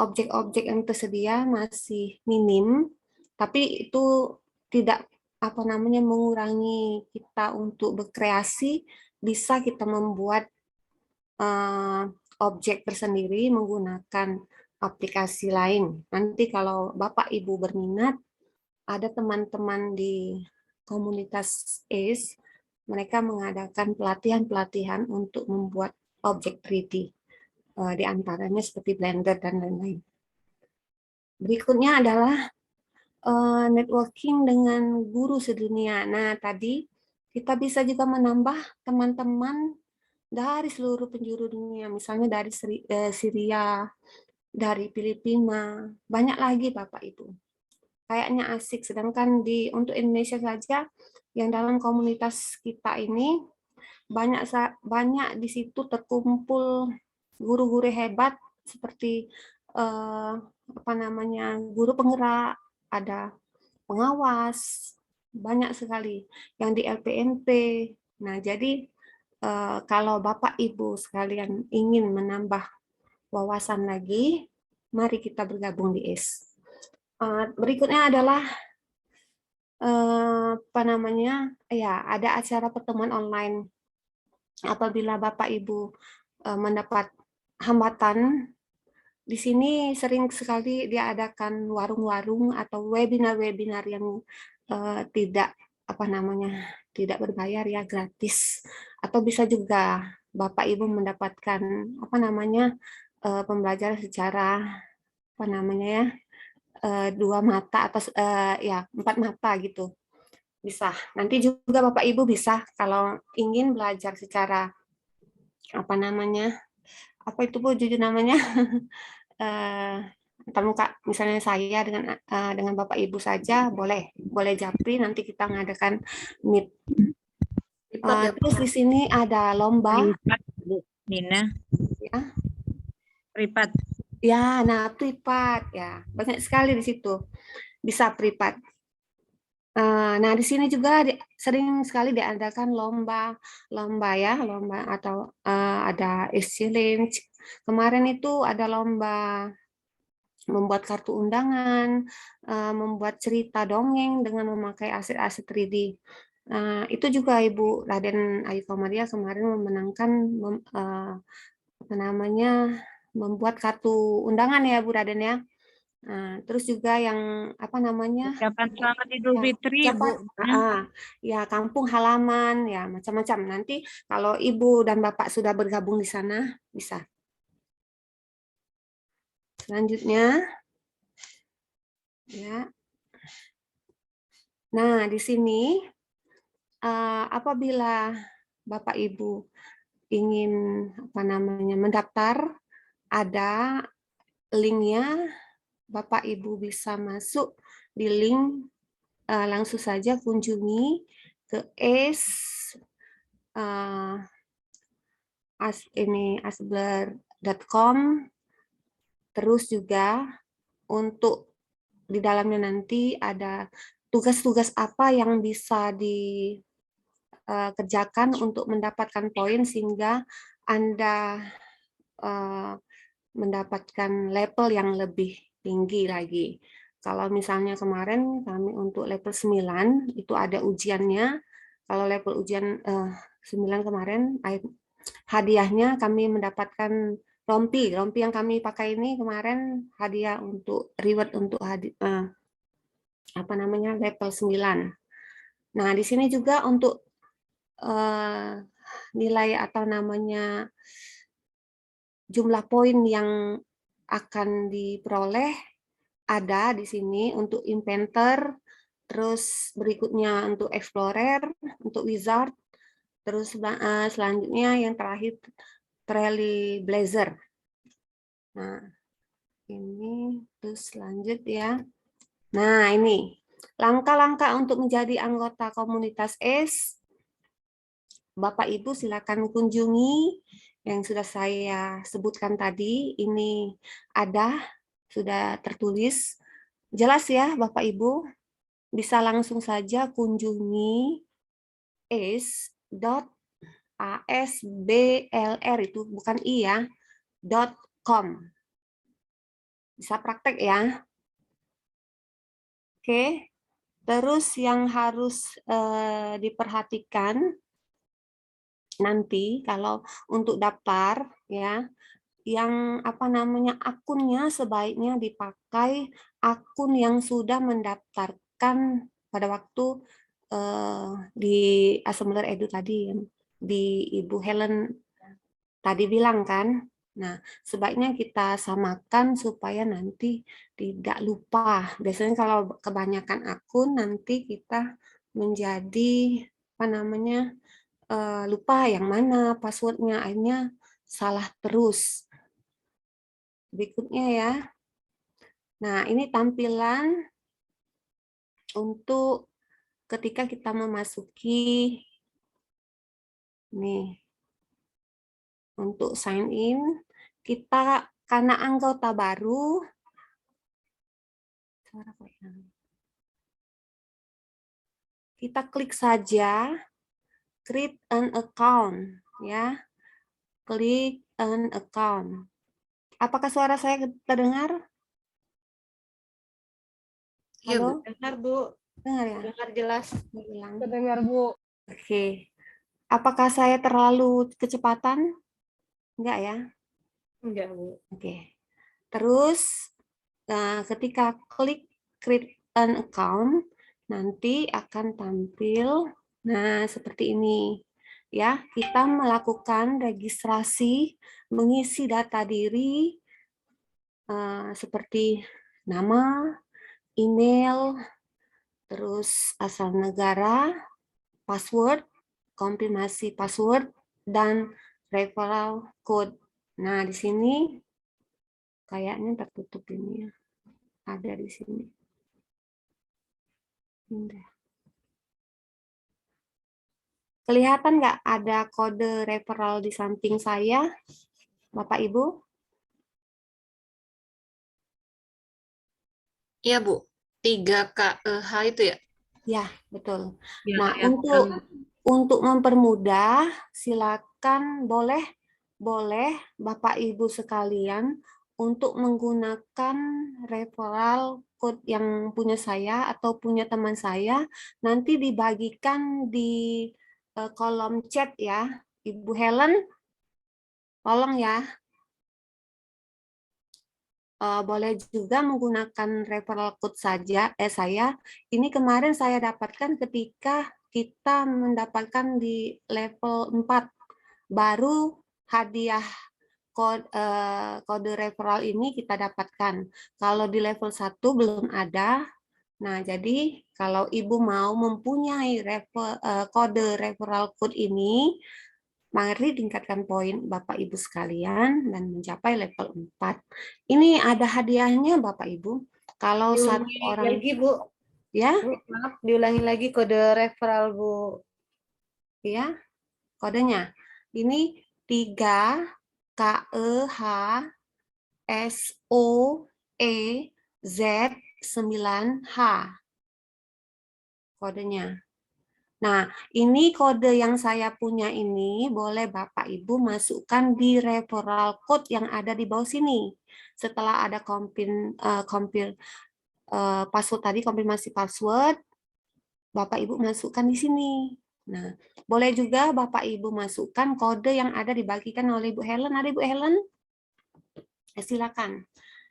objek-objek yang tersedia masih minim, tapi itu tidak mengurangi kita untuk berkreasi. Bisa kita membuat objek tersendiri menggunakan aplikasi lain. Nanti kalau Bapak Ibu berminat, ada teman-teman di komunitas ACE, mereka mengadakan pelatihan-pelatihan untuk membuat objek 3D. Di antaranya seperti Blender dan lain-lain. Berikutnya adalah networking dengan guru sedunia. Nah, tadi kita bisa juga menambah teman-teman dari seluruh penjuru dunia, misalnya dari Syria, dari Filipina, banyak lagi Bapak Ibu. Kayaknya asik. Sedangkan untuk Indonesia saja, yang dalam komunitas kita ini banyak di situ terkumpul guru-guru hebat seperti guru penggerak, ada pengawas, banyak sekali yang di LPMP. Nah, jadi kalau Bapak Ibu sekalian ingin menambah wawasan lagi, mari kita bergabung di ACE. Berikutnya adalah ada acara pertemuan online. Apabila Bapak Ibu mendapat hambatan, di sini sering sekali diadakan warung-warung atau webinar-webinar yang tidak berbayar ya, gratis. Atau bisa juga Bapak Ibu mendapatkan pembelajaran secara 2 mata atau 4 mata gitu. Bisa. Nanti juga Bapak Ibu bisa kalau ingin belajar secara muka, misalnya saya dengan Bapak Ibu saja boleh japri, nanti kita mengadakan meet. Terus di sini ada lomba. Privat, Bu Nina. Ya. Privat. Ya, nah privat ya, banyak sekali di situ bisa privat. Nah, di sini juga sering sekali diadakan lomba atau ada challenge. Kemarin itu ada lomba membuat kartu undangan, membuat cerita dongeng dengan memakai aset-aset 3D. Itu juga Ibu Raden Ayu Komaria kemarin memenangkan membuat kartu undangan ya Bu Raden ya. Terus juga yang Ucapan selamat Idul Fitri, Bu. Ya, kampung halaman ya, macam-macam. Nanti kalau Ibu dan Bapak sudah bergabung di sana bisa. Selanjutnya ya. Nah, di sini apabila Bapak Ibu ingin mendaftar, ada linknya. Bapak Ibu bisa masuk di link, langsung saja kunjungi ke asbler.com. Terus juga untuk di dalamnya nanti ada tugas-tugas apa yang bisa dikerjakan untuk mendapatkan poin sehingga Anda mendapatkan level yang lebih tinggi lagi. Kalau misalnya kemarin kami untuk level 9 itu ada ujiannya. Kalau level ujian 9 kemarin hadiahnya kami mendapatkan rompi yang kami pakai ini kemarin hadiah untuk reward untuk level 9. Nah, di sini juga untuk nilai atau namanya jumlah poin yang akan diperoleh ada di sini untuk inventor, terus berikutnya untuk explorer, untuk wizard, terus selanjutnya yang terakhir trailblazer. Nah, ini terus lanjut ya. Nah, ini langkah-langkah untuk menjadi anggota komunitas ACE. Bapak Ibu silakan kunjungi yang sudah saya sebutkan tadi. Ini ada, sudah tertulis. Jelas ya Bapak Ibu? Bisa langsung saja kunjungi ace.asblr, itu bukan i ya, .com. Bisa praktek ya. Oke, terus yang harus diperhatikan nanti kalau untuk daftar ya, yang akunnya sebaiknya dipakai akun yang sudah mendaftarkan pada waktu di Assembler Edu tadi, di Ibu Helen tadi bilang kan. Nah, sebaiknya kita samakan supaya nanti tidak lupa. Biasanya kalau kebanyakan akun nanti kita menjadi lupa yang mana passwordnya, akhirnya salah terus. Berikutnya ya. Nah, ini tampilan untuk ketika kita memasuki nih untuk sign in, kita karena anggota baru kita klik saja create an account ya. Klik an account. Apakah suara saya terdengar? Iya, Bu. Halo? Dengar, Bu. Dengar ya? Dengar jelas. Terdengar, Bu. Oke. Apakah saya terlalu kecepatan? Enggak ya? Enggak, Bu. Oke. Terus ketika klik create an account, nanti akan tampil seperti ini. Ya, kita melakukan registrasi, mengisi data diri seperti nama, email, terus asal negara, password, konfirmasi password, dan referral code. Nah, di sini kayaknya tertutup ini ya. Ada di sini. Kelihatan nggak ada kode referral di samping saya, Bapak Ibu? Iya, Bu. 3KEH itu ya? Ya, betul. Ya, Nah, yang untuk mempermudah, silakan boleh Bapak Ibu sekalian untuk menggunakan referral code yang punya saya atau punya teman saya, nanti dibagikan di kolom chat ya. Ibu Helen, tolong ya. Boleh juga menggunakan referral code saya. Ini kemarin saya dapatkan ketika kita mendapatkan di level 4. Baru hadiah kode referral ini kita dapatkan. Kalau di level 1 belum ada, Nah, jadi kalau Ibu mau mempunyai kode referral code ini, mari tingkatkan poin Bapak Ibu sekalian dan mencapai level 4. Ini ada hadiahnya Bapak Ibu. Kalau satu Diulangi orang lagi, Bu. ya, Bu, maaf, diulangi lagi kode referral, Bu. ya, kodenya. Ini 3 KEH SOEZ 9H kodenya. Nah, ini kode yang saya punya ini boleh Bapak Ibu masukkan di referral code yang ada di bawah sini. Setelah ada password tadi, konfirmasi password, Bapak Ibu masukkan di sini. Nah, boleh juga Bapak Ibu masukkan kode yang ada dibagikan oleh Ibu Helen. Ada Ibu Helen? Silakan.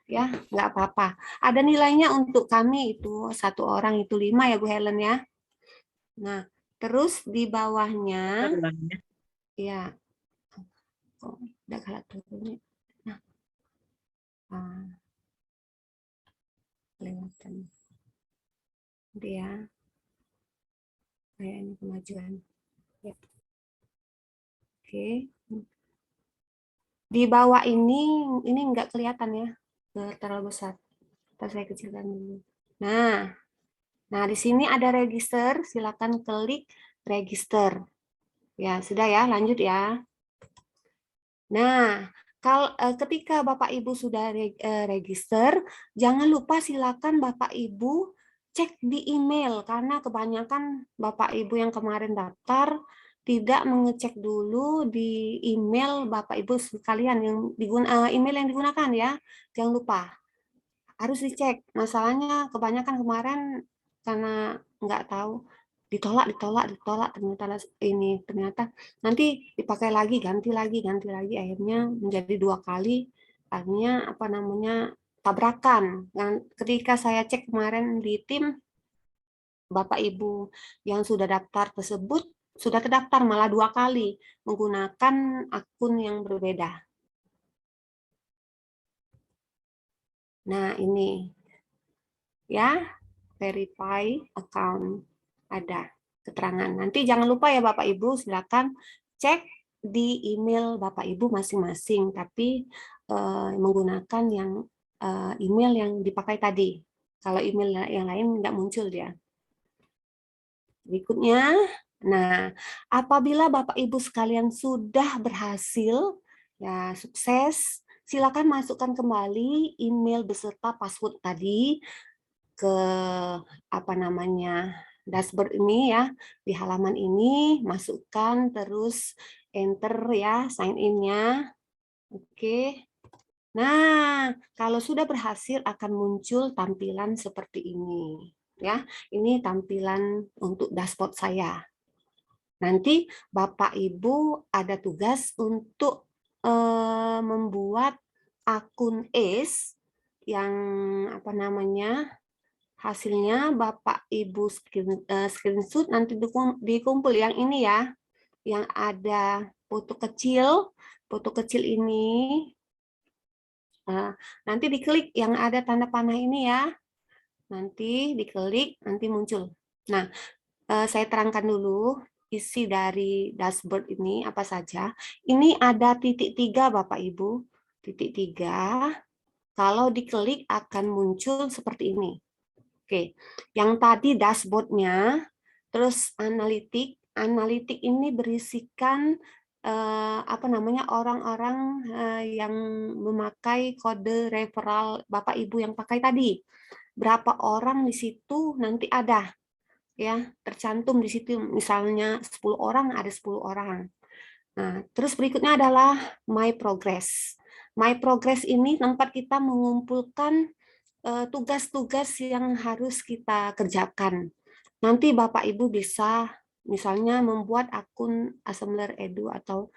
Ya, nggak apa-apa. Ada nilainya untuk kami itu 1 orang itu 5 ya Bu Helen ya. Nah, terus di bawahnya ya, kok udah kalah turunnya. Nah, kelewatan. Dia kayaknya kemajuan. Ya. Oke. Di bawah ini nggak kelihatan ya, terlalu besar. Ntar saya kecilkan dulu. Nah di sini ada register. Silakan klik register. Ya sudah ya, lanjut ya. Nah, ketika Bapak Ibu sudah register, jangan lupa silakan Bapak Ibu cek di email, karena kebanyakan Bapak Ibu yang kemarin daftar tidak mengecek dulu di email Bapak Ibu sekalian yang email yang digunakan ya. Jangan lupa, harus dicek. Masalahnya kebanyakan kemarin karena nggak tahu, ditolak ternyata nanti dipakai lagi, ganti lagi, akhirnya menjadi 2 kali, akhirnya tabrakan. Dan ketika saya cek kemarin di tim, Bapak Ibu yang sudah daftar tersebut sudah terdaftar malah 2 kali menggunakan akun yang berbeda. Nah ini ya, verify account, ada keterangan. Nanti jangan lupa ya Bapak Ibu, silakan cek di email Bapak Ibu masing-masing, tapi menggunakan yang email yang dipakai tadi. Kalau email yang lain nggak muncul dia. Berikutnya, nah apabila Bapak Ibu sekalian sudah berhasil, ya sukses, silakan masukkan kembali email beserta password tadi ke dashboard ini ya, di halaman ini masukkan, terus enter ya sign in-nya. Oke. Nah, kalau sudah berhasil akan muncul tampilan seperti ini ya. Ini tampilan untuk dashboard saya. Nanti Bapak Ibu ada tugas untuk membuat akun ACE yang hasilnya Bapak Ibu screenshot, nanti dikumpul yang ini ya, yang ada foto kecil ini, nanti diklik yang ada tanda panah ini ya, nanti diklik, nanti muncul. Nah, saya terangkan dulu isi dari dashboard ini apa saja. Ini ada titik 3 Bapak Ibu, titik 3. Kalau diklik akan muncul seperti ini. Oke, yang tadi dashboard-nya, terus analitik ini berisikan orang-orang yang memakai kode referral Bapak Ibu yang pakai tadi. Berapa orang di situ nanti ada ya, tercantum di situ, misalnya 10 orang ada 10 orang. Nah, terus berikutnya adalah My Progress. My Progress ini tempat kita mengumpulkan tugas-tugas yang harus kita kerjakan. Nanti Bapak Ibu bisa misalnya membuat akun Assembler Edu atau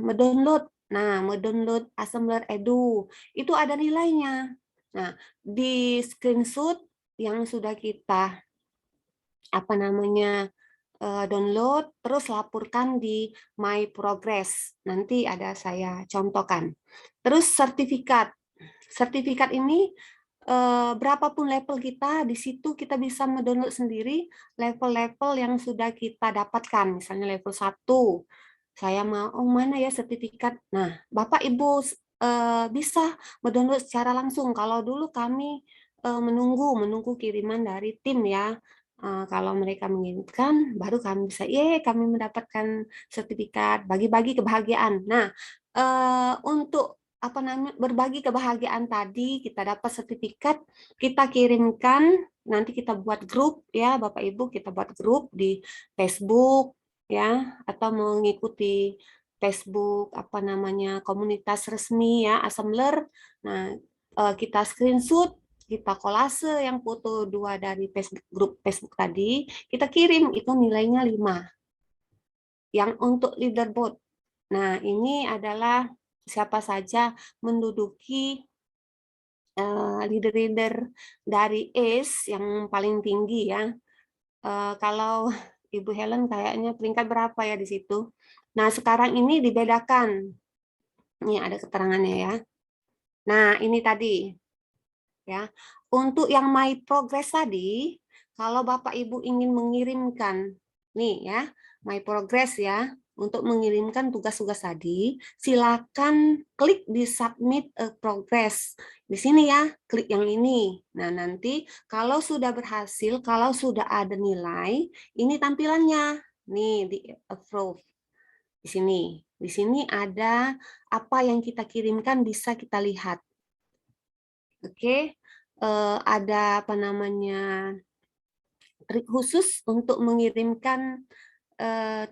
mendownload. Nah, mendownload Assembler Edu itu ada nilainya. Nah, di screenshot yang sudah kita download, terus laporkan di My Progress. Nanti ada saya contohkan. Terus sertifikat. Sertifikat ini berapapun level kita, di situ kita bisa mendownload sendiri level-level yang sudah kita dapatkan. Misalnya level 1, saya mau mana ya sertifikat. Nah, Bapak Ibu bisa mendownload secara langsung. Kalau dulu kami menunggu kiriman dari tim ya. Kalau mereka mengirimkan, baru kami bisa, kami mendapatkan sertifikat, bagi-bagi kebahagiaan. Nah, untuk apa namanya berbagi kebahagiaan tadi, kita dapat sertifikat, kita kirimkan, nanti kita buat grup ya Bapak Ibu, kita buat grup di Facebook ya, atau mengikuti Facebook apa namanya komunitas resmi ya Assembler. Nah, kita screenshot, kita kolase yang foto 2 dari Facebook, grup Facebook tadi, kita kirim, itu nilainya 5 yang untuk leaderboard. Nah, ini adalah siapa saja menduduki leader-leader dari ACE yang paling tinggi ya. Kalau Ibu Helen kayaknya peringkat berapa ya di situ. Nah, sekarang ini dibedakan. Ini ada keterangannya ya. Nah, ini tadi ya. Untuk yang My Progress tadi, kalau Bapak Ibu ingin mengirimkan nih ya, My Progress ya, untuk mengirimkan tugas-tugas tadi, silakan klik di Submit a Progress. Di sini ya, klik yang ini. Nah, nanti kalau sudah berhasil, kalau sudah ada nilai, ini tampilannya. Nih, di approve. Di sini. Di sini ada apa yang kita kirimkan bisa kita lihat. Oke, ada apa namanya trik khusus untuk mengirimkan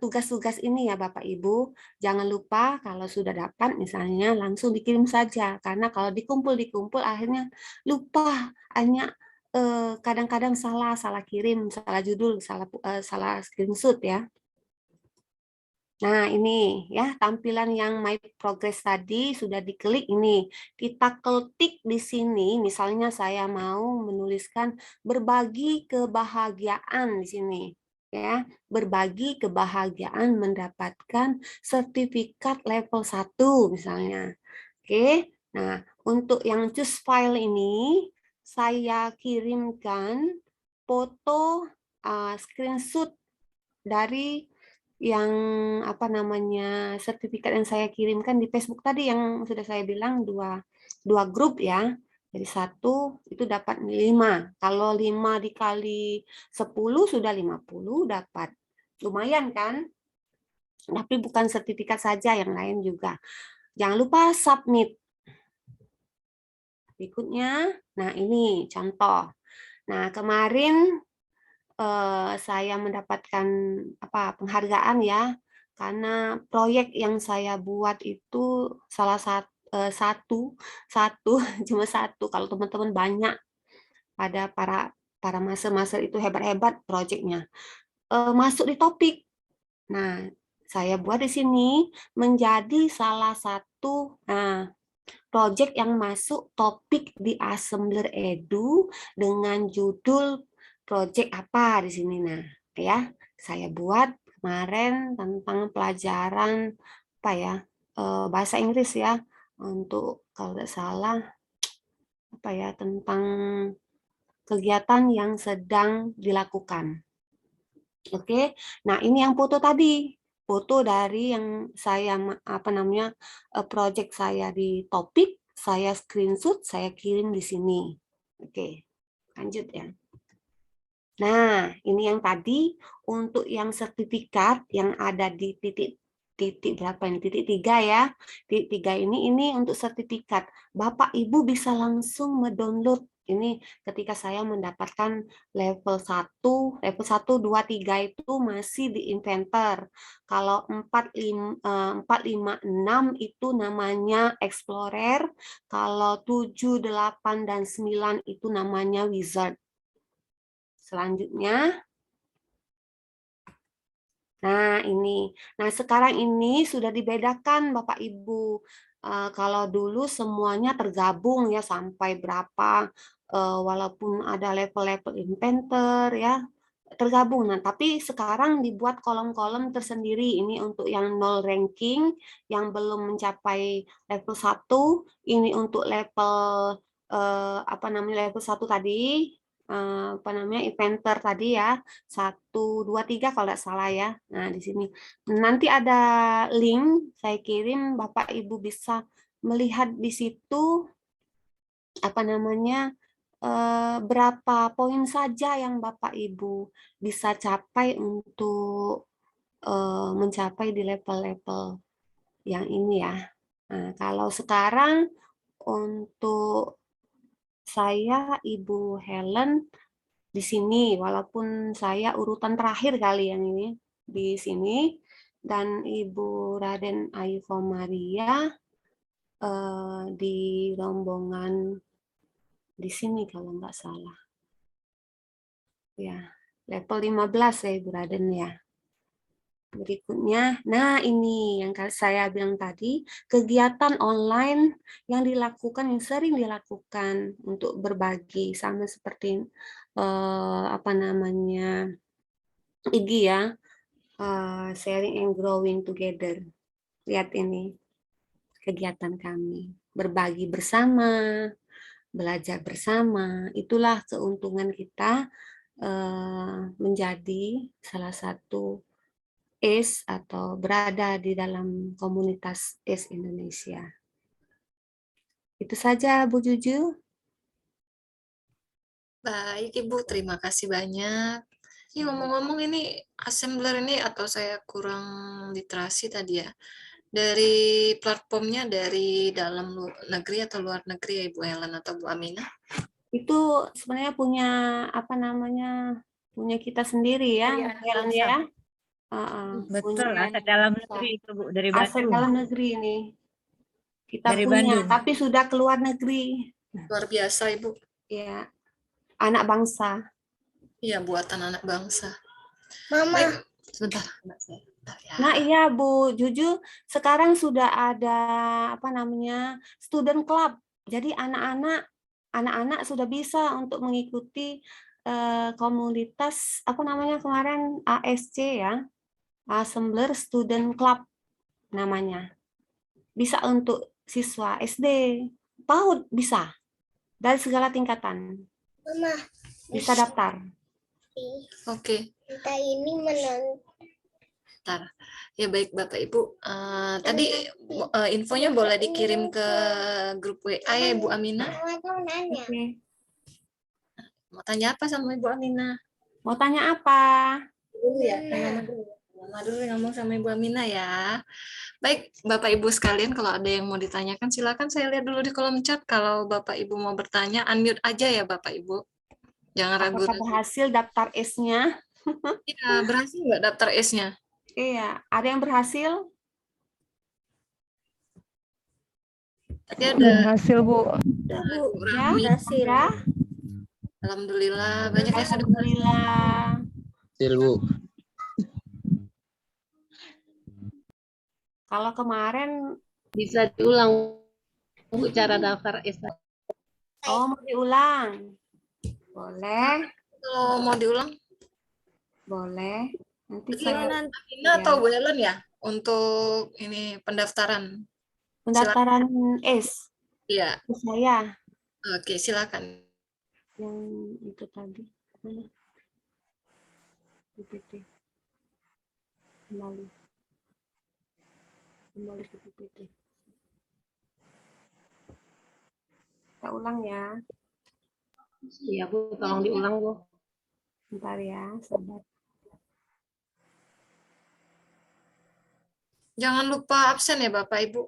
tugas-tugas ini ya Bapak Ibu. Jangan lupa kalau sudah dapat misalnya langsung dikirim saja, karena kalau dikumpul akhirnya lupa, hanya kadang-kadang salah kirim, salah judul, salah screenshot ya. Nah, ini ya tampilan yang My Progress tadi sudah diklik ini. Kita ketik di sini, misalnya saya mau menuliskan berbagi kebahagiaan di sini. Ya, berbagi kebahagiaan mendapatkan sertifikat level 1 misalnya. Oke. Nah, untuk yang choose file ini saya kirimkan foto screenshot dari yang apa namanya sertifikat yang saya kirimkan di Facebook tadi yang sudah saya bilang dua grup ya. Jadi 1 itu dapat 5. Kalau 5 dikali 10 sudah 50 dapat. Lumayan kan? Tapi bukan sertifikat saja, yang lain juga. Jangan lupa submit. Berikutnya, nah ini contoh. Nah, kemarin saya mendapatkan penghargaan ya, karena proyek yang saya buat itu salah satu cuma satu, kalau teman-teman banyak, pada para master itu hebat-hebat proyeknya, masuk di topik. Nah, saya buat di sini menjadi salah satu proyek yang masuk topik di Assembler Edu dengan judul project apa di sini. Nah, ya, saya buat kemarin tentang pelajaran apa ya, bahasa Inggris ya, untuk kalau tidak salah apa ya, tentang kegiatan yang sedang dilakukan. Oke. Nah, ini yang foto tadi. Foto dari yang saya project saya di topik, saya screenshot, saya kirim di sini. Oke. Lanjut ya. Nah, ini yang tadi untuk yang sertifikat yang ada di titik berapa ini? Titik 3 ya. Titik 3 ini untuk sertifikat. Bapak Ibu bisa langsung mendownload. Ini ketika saya mendapatkan level 1, level 1, 2, 3 itu masih di Inventor. Kalau 4, 5, 6 itu namanya Explorer. Kalau 7, 8, dan 9 itu namanya Wizard. Selanjutnya, nah ini. Nah, sekarang ini sudah dibedakan Bapak Ibu. Kalau dulu semuanya tergabung ya sampai berapa, walaupun ada level-level inventor ya, tergabung. Nah, tapi sekarang dibuat kolom-kolom tersendiri. Ini untuk yang 0 ranking, yang belum mencapai level 1, ini untuk level apa namanya level 1 tadi, apa namanya eventer tadi ya, 1, 2, 3 kalau nggak salah ya. Nah, di sini. Nanti ada link saya kirim, Bapak Ibu bisa melihat di situ apa namanya berapa poin saja yang Bapak Ibu bisa capai untuk mencapai di level-level yang ini ya. Nah, kalau sekarang untuk saya Ibu Helen di sini, walaupun saya urutan terakhir kali yang ini di sini, dan Ibu Raden Ayu Komaria di rombongan di sini kalau nggak salah. Ya, level 15 ya Ibu Raden ya. Berikutnya, nah ini yang saya bilang tadi, kegiatan online yang dilakukan, yang sering dilakukan untuk berbagi, sama seperti apa namanya IG ya, sharing and growing together. Lihat ini kegiatan kami, berbagi bersama, belajar bersama, itulah keuntungan kita menjadi salah satu ACE atau berada di dalam komunitas ACE Indonesia. Itu saja Bu Juju. Baik Ibu, terima kasih banyak. Ini ngomong-ngomong ini assembler ini atau saya kurang literasi tadi ya. Dari platformnya dari dalam negeri atau luar negeri ya Ibu Helen atau Bu Aminah? Itu sebenarnya punya apa namanya? Punya kita sendiri ya, Dari anak Helen bangsa. ya. Betul, punya aset dalam negeri itu Bu, dari aset Bandung. dalam negeri ini. Kita Dari punya, Bandung. tapi sudah keluar negeri. Luar biasa Ibu. Ya, anak bangsa. Iya, buatan anak bangsa. Mama. Baik, sebentar. Sebentar ya. Nah iya Bu Juju, sekarang sudah ada apa namanya student club. Jadi anak-anak sudah bisa untuk mengikuti komunitas apa namanya kemarin ASC ya, Assembler Student Club namanya. Bisa untuk siswa SD, PAUD bisa dari segala tingkatan. Mama. Bisa daftar. Oke. Kita ini menonton. Bentar. Ya baik Bapak Ibu. Tadi infonya boleh dikirim ke grup WA ya Ibu Aminah. Oke. Mau tanya apa sama Ibu Aminah? Mau tanya apa? Dulu ya. Mama dulu yang ngomong sama Ibu Aminah ya. Baik, Bapak Ibu sekalian, kalau ada yang mau ditanyakan, silakan saya lihat dulu di kolom chat. Kalau Bapak Ibu mau bertanya, unmute aja ya Bapak Ibu. Jangan Apakah ragu-ragu. berhasil daftar S-nya? Ya, berhasil nggak daftar S-nya? Iya, ada yang berhasil? Tadi ada Berhasil, Bu. Ya, berhasil. ya. Alhamdulillah, banyak yang sudah Alhamdulillah. Bu. Kalau kemarin, Bisa diulang Bu cara daftar S. oh mau diulang? Boleh, Kalau mau diulang, boleh. Nanti Tadi saya Aminah atau Bu Helen ya untuk ini pendaftaran. pendaftaran S. Iya, Saya oke silakan. yang itu tadi. Mana? PPT. Kembali. Kembali ke PPT. Kita ulang ya. Iya Bu, tolong diulang Bu. Bentar ya, sabar. Jangan lupa absen ya Bapak Ibu.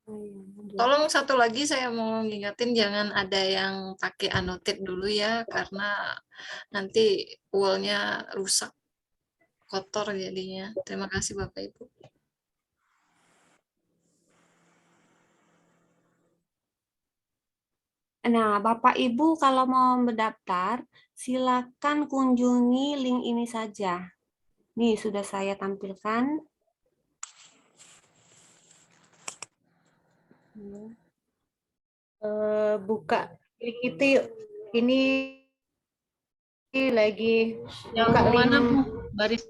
Oh, iya. Tolong satu lagi saya mau ngingetin jangan ada yang pakai annotate dulu ya karena nanti wall-nya rusak, kotor jadinya. Terima kasih Bapak Ibu. Nah, Bapak Ibu kalau mau mendaftar, silakan kunjungi link ini saja. Nih, sudah saya tampilkan. Buka link itu yuk. Ini lagi Yang buka mana link. Bu? Baris.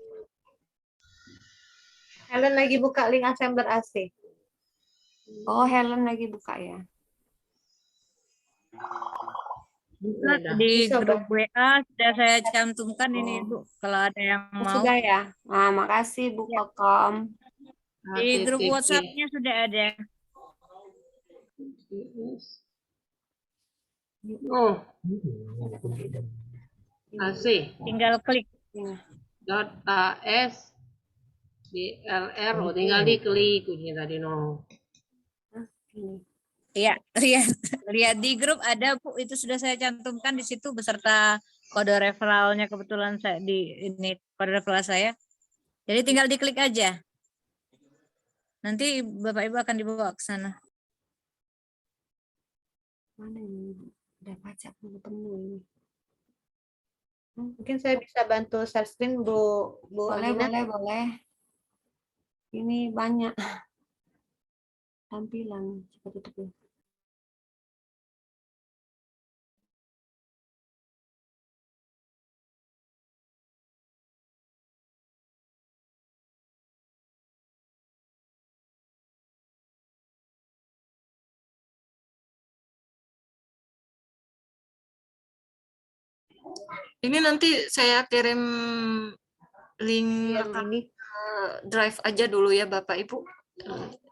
Helen lagi buka link Assembler AC. Oh, Helen lagi buka ya. Bisa Udah. di Bisa, grup WA sudah saya cantumkan ini Ibu. Kalau ada yang mau. Sudah ya? Nah, makasih Bu Ya. Kokom. Di grup HTTP. WhatsApp-nya sudah ada. Oh, asih. Tinggal klik. Dot AS BLR. Oh, tinggal diklik kunci tadi no. Ini. Iya, lihat di grup ada Bu, itu sudah saya cantumkan di situ beserta kode referralnya, kebetulan saya di ini kode referral saya. Jadi tinggal diklik aja. Nanti Bapak Ibu akan dibawa ke sana. Mana ini? Udah baca penuh ini. Mungkin saya bisa bantu share screen Bu Boleh, Amina. boleh. Ini banyak tampilan. Coba tutup ya. Ini nanti saya kirim link Yang ini drive aja dulu ya Bapak Ibu.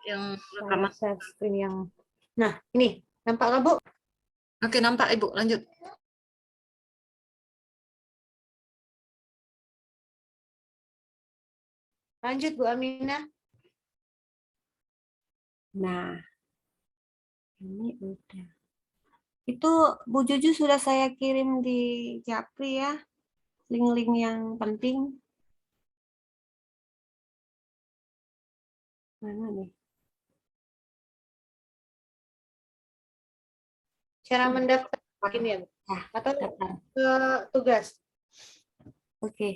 Yang saya rekaman. share screen yang. Nah, ini nampak nggak Bu? Oke, nampak Ibu, lanjut. Lanjut Bu Amina. Nah, ini udah. Itu Bu Juju sudah saya kirim di Japri ya. Link-link yang penting. Mana nih? Cara mendaftar ini ya Bu? Ah, Atau daftar. ke tugas? Oke.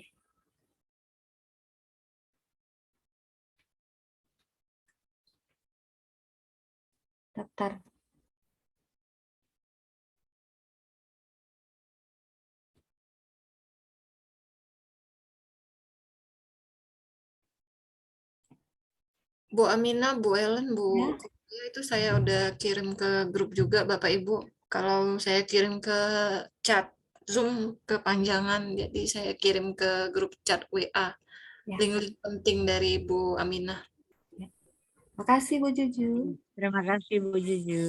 Daftar. Bu Amina, Bu Ellen, Bu Ya. Korea itu saya udah kirim ke grup juga Bapak Ibu. Kalau saya kirim ke chat Zoom kepanjangan, jadi saya kirim ke grup chat WA. Ya. Link-link penting dari Bu Aminah. Makasih Bu Juju. Terima kasih Bu Juju.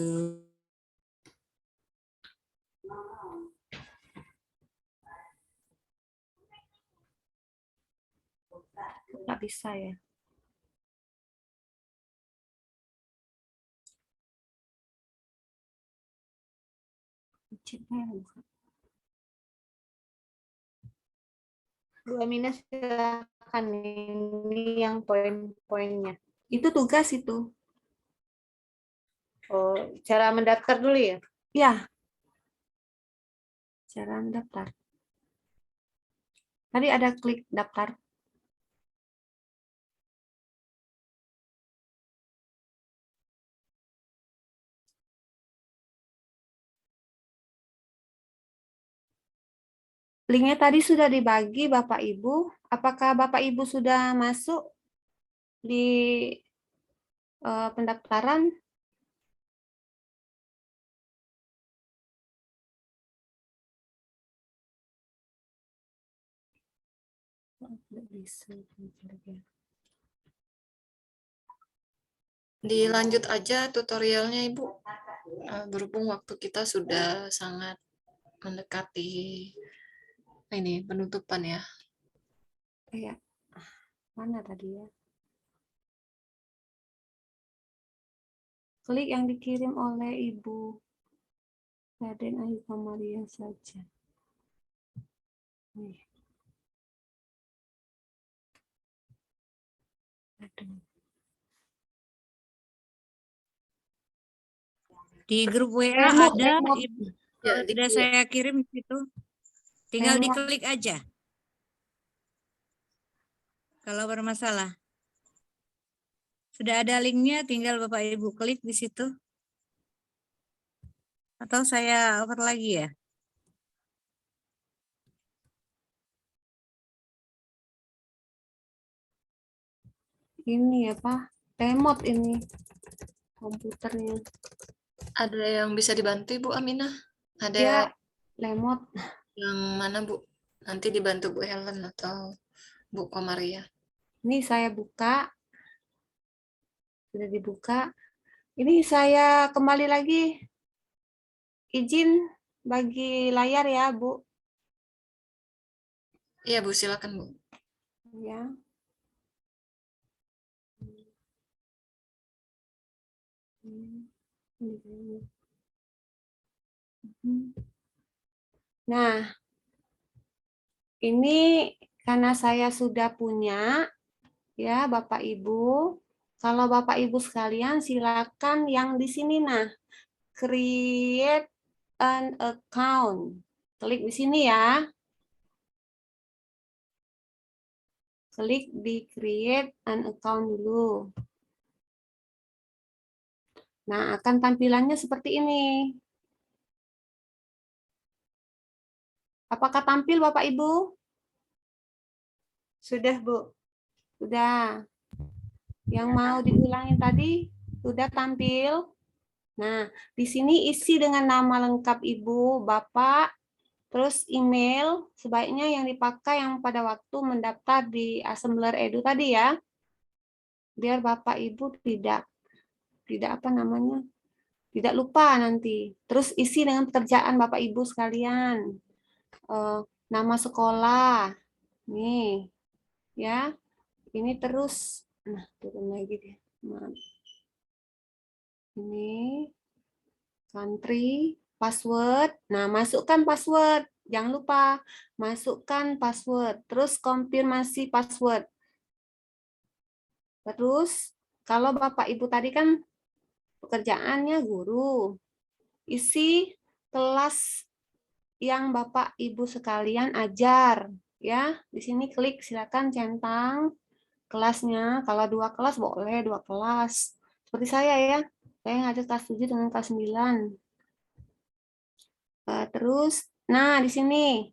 Nggak bisa ya. Bu Amina silakan, ini yang poin-poinnya. Itu tugas itu. Oh, cara mendaftar dulu ya? Ya. Cara mendaftar. Tadi ada klik daftar. Linknya tadi sudah dibagi Bapak Ibu. Apakah Bapak Ibu sudah masuk di pendaftaran? Tidak bisa. Dilanjut aja tutorialnya Ibu. Berhubung waktu kita sudah sangat mendekati ini penutupan ya. Ya. Mana tadi ya? Klik yang dikirim oleh Ibu Raden Ayu Komaria saja. Nih. Aduh. Di grup WA Remote, ada, remote. Ibu. Ya, Sudah saya kirim di situ. Tinggal diklik aja. Kalau bermasalah. Sudah ada linknya, tinggal Bapak Ibu klik di situ. Atau saya over lagi ya? Ini apa? Remote ini komputernya. ada yang bisa dibantu Ibu Aminah? Ada Ya, lemot. yang mana Bu? Nanti dibantu Bu Helen atau Bu Komaria. Ini saya buka. Sudah dibuka. Ini saya kembali lagi. Izin bagi layar ya, Bu. Iya Bu, silakan Bu. Ya. Nah, ini karena saya sudah punya, ya Bapak Ibu. Kalau Bapak Ibu sekalian silakan yang di sini nah, create an account. Klik di sini ya. Klik di create an account dulu. Nah, akan tampilannya seperti ini. Apakah tampil Bapak Ibu? Sudah, Bu. Sudah. Yang mau diulangin tadi sudah tampil. Nah, di sini isi dengan nama lengkap Ibu, Bapak, terus email sebaiknya yang dipakai yang pada waktu mendaftar di Assembler Edu tadi ya. Biar Bapak Ibu tidak apa namanya? Tidak lupa nanti. Terus isi dengan pekerjaan Bapak Ibu sekalian. Nama sekolah. Nih. Ya. Ini terus nah, turun lagi deh. Maaf. Ini country, password. Nah, masukkan password. Jangan lupa masukkan password. Terus konfirmasi password. Terus kalau Bapak Ibu tadi kan pekerjaannya guru. Isi kelas yang Bapak Ibu sekalian ajar ya. Di sini klik silakan centang kelasnya. Kalau 2 kelas boleh 2 kelas. Seperti saya ya. Saya ngajar kelas 7 dengan kelas 9. Terus nah di sini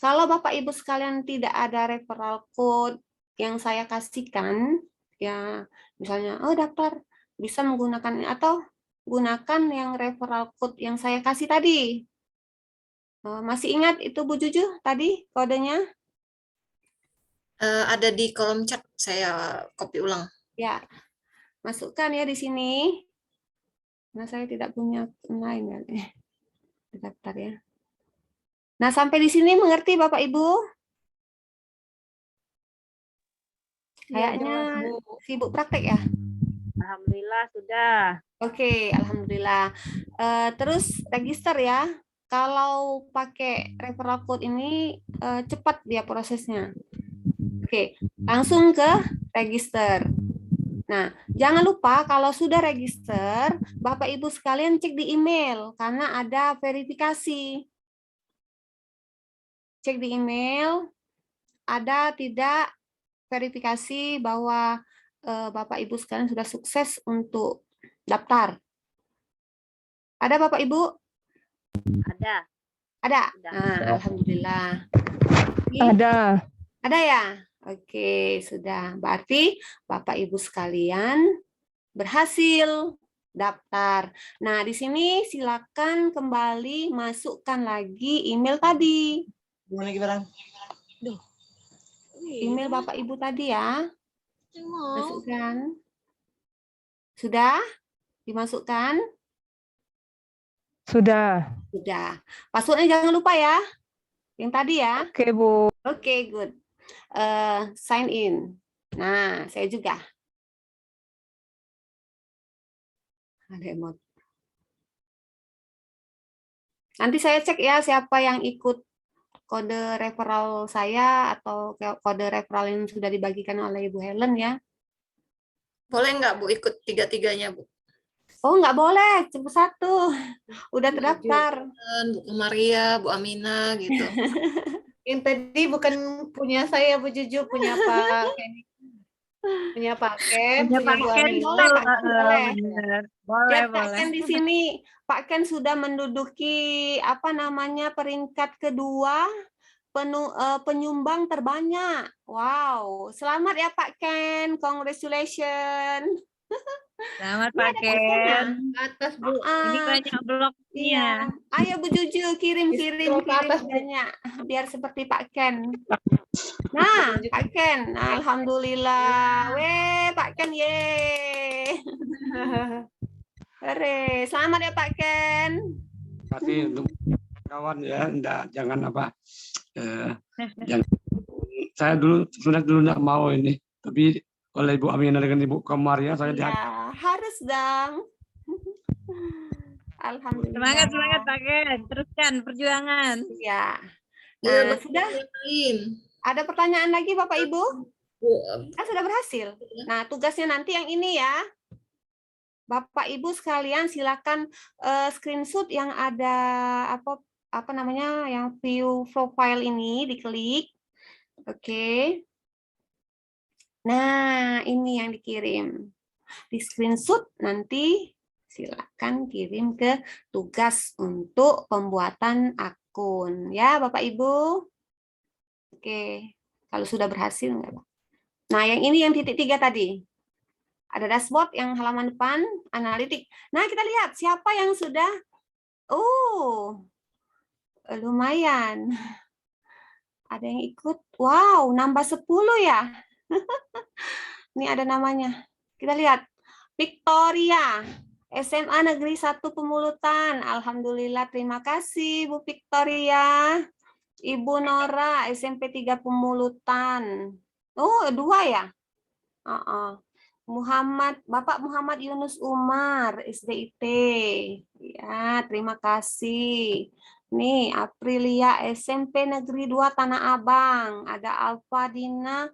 kalau Bapak Ibu sekalian tidak ada referral code yang saya kasihkan ya, misalnya daftar bisa menggunakan atau gunakan yang referral code yang saya kasih tadi. Masih ingat itu Bu Juju tadi kodenya? Ada di kolom chat, saya copy ulang. Ya, masukkan ya di sini. Nah, saya tidak punya online ya. Daftar ya. Nah, sampai di sini mengerti Bapak Ibu? Kayaknya sibuk praktek ya. Alhamdulillah sudah. Oke, alhamdulillah. Terus register ya. Kalau pakai referral code ini cepat dia prosesnya. Oke, langsung ke register. Nah, jangan lupa kalau sudah register, Bapak Ibu sekalian cek di email karena ada verifikasi. Cek di email ada tidak verifikasi bahwa Bapak Ibu sekalian sudah sukses untuk daftar. Ada Bapak Ibu? Ada. Ada. Sudah. Nah, alhamdulillah. Ada. Ada ya? Oke, sudah. Berarti Bapak Ibu sekalian berhasil daftar. Nah, di sini silakan kembali masukkan lagi email tadi. Gimana lagi barang? Email Bapak Ibu tadi ya. Masukkan. Sudah dimasukkan? Sudah. Sudah. Passwordnya jangan lupa ya. Yang tadi ya. Oke, Bu. Oke, good. Sign in. Nah, saya juga. Ada emot. Nanti saya cek ya siapa yang ikut kode referral saya atau kode referral yang sudah dibagikan oleh Ibu Helen ya. Boleh nggak Bu ikut tiga-tiganya Bu? Oh, nggak boleh, cuma satu. Udah terdaftar. Bu Komaria, Bu Amina gitu. Yang tadi bukan punya saya, Bu Juju, punya Pak Kenny. Punya Pak Ken, Punya punya Pak Bu Ken Amina. boleh, Pak Ken, boleh. bener. Ya, Boleh, Pak boleh. Ken di sini, Pak Ken sudah menduduki apa namanya peringkat kedua penyumbang terbanyak. Wow, selamat ya Pak Ken, congratulations. Selamat Ini Pak ada kursnya. Ken. Ke atas, Bu. Ini banyak bloknya. Iya. Ayo Bu Juju kirim Scroll ke atas, Bu. banyak biar seperti Pak Ken. Nah, Pak Ken, alhamdulillah. Weh, Pak Ken, ye. Hore, selamat ya Pak Ken. kasih untuk kawan ya, jangan apa. Jangan. Saya sebenarnya dulu nggak mau ini, tapi oleh Ibu Aminah dengan Ibu Komaria saya Ya, harus dong. Alhamdulillah. Semangat Pak Ken. Teruskan perjuangan. Ya. Iya, Nah, sudah ada pertanyaan lagi Bapak Ibu? Kan sudah berhasil. Nah, tugasnya nanti yang ini ya. Bapak Ibu sekalian silakan screenshot yang ada apa namanya yang view profile ini diklik. Oke. Nah, ini yang dikirim. Di screenshot nanti silakan kirim ke tugas untuk pembuatan akun ya Bapak Ibu. Oke. Kalau sudah berhasil enggak? Nah, yang ini yang titik 3 tadi. Ada dashboard yang halaman depan, analitik. Nah, kita lihat siapa yang sudah, lumayan. Ada yang ikut, wow, nambah 10 ya. Ini ada namanya. Kita lihat, Victoria, SMA Negeri 1 Pemulutan. Alhamdulillah, terima kasih Bu Victoria. Ibu Nora, SMP 3 Pemulutan. Oh, 2 ya? Bapak Muhammad Yunus Umar, SDIT. Ya, terima kasih. Nih, Aprilia SMP Negeri 2 Tanah Abang. Ada Alfa Dina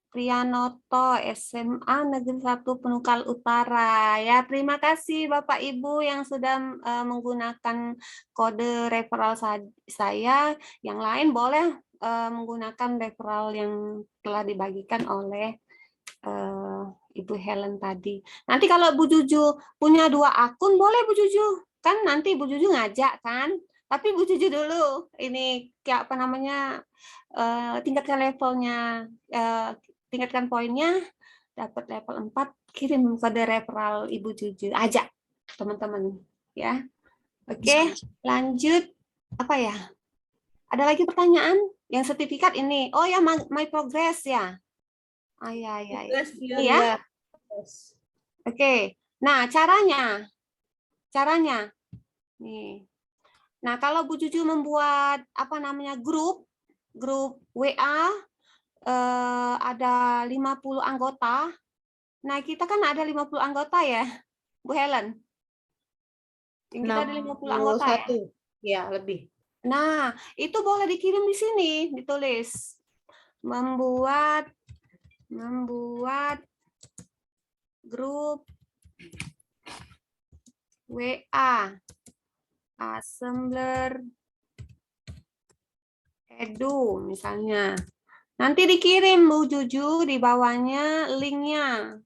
Prianoto, SMA Negeri 1 Penukal Utara. Ya, terima kasih Bapak Ibu yang sudah menggunakan kode referral saya. Yang lain boleh menggunakan referral yang telah dibagikan oleh Ibu Helen tadi. Nanti kalau Bu Juju punya 2 akun, boleh Bu Juju. Kan nanti Bu Juju ngajak kan. Tapi Bu Juju dulu, ini kayak apa namanya, tingkatkan levelnya, tingkatkan poinnya, dapat level 4, kirim kode referral Ibu Juju. Ajak teman-teman. Ya. Oke, lanjut. Apa ya? Ada lagi pertanyaan? Yang sertifikat ini. Oh ya, My Progress ya. Ya. Iya. Oke. Nah, caranya. Nih. Nah, kalau Bu Juju membuat apa namanya grup WA ada 50 anggota. Nah, kita kan ada 50 anggota ya, Bu Helen. Kita ada 50 anggota ya. Ya, lebih. Nah, itu boleh dikirim di sini, ditulis. Membuat grup WA Assembler Edu misalnya. Nanti dikirim Bu Juju di bawahnya linknya.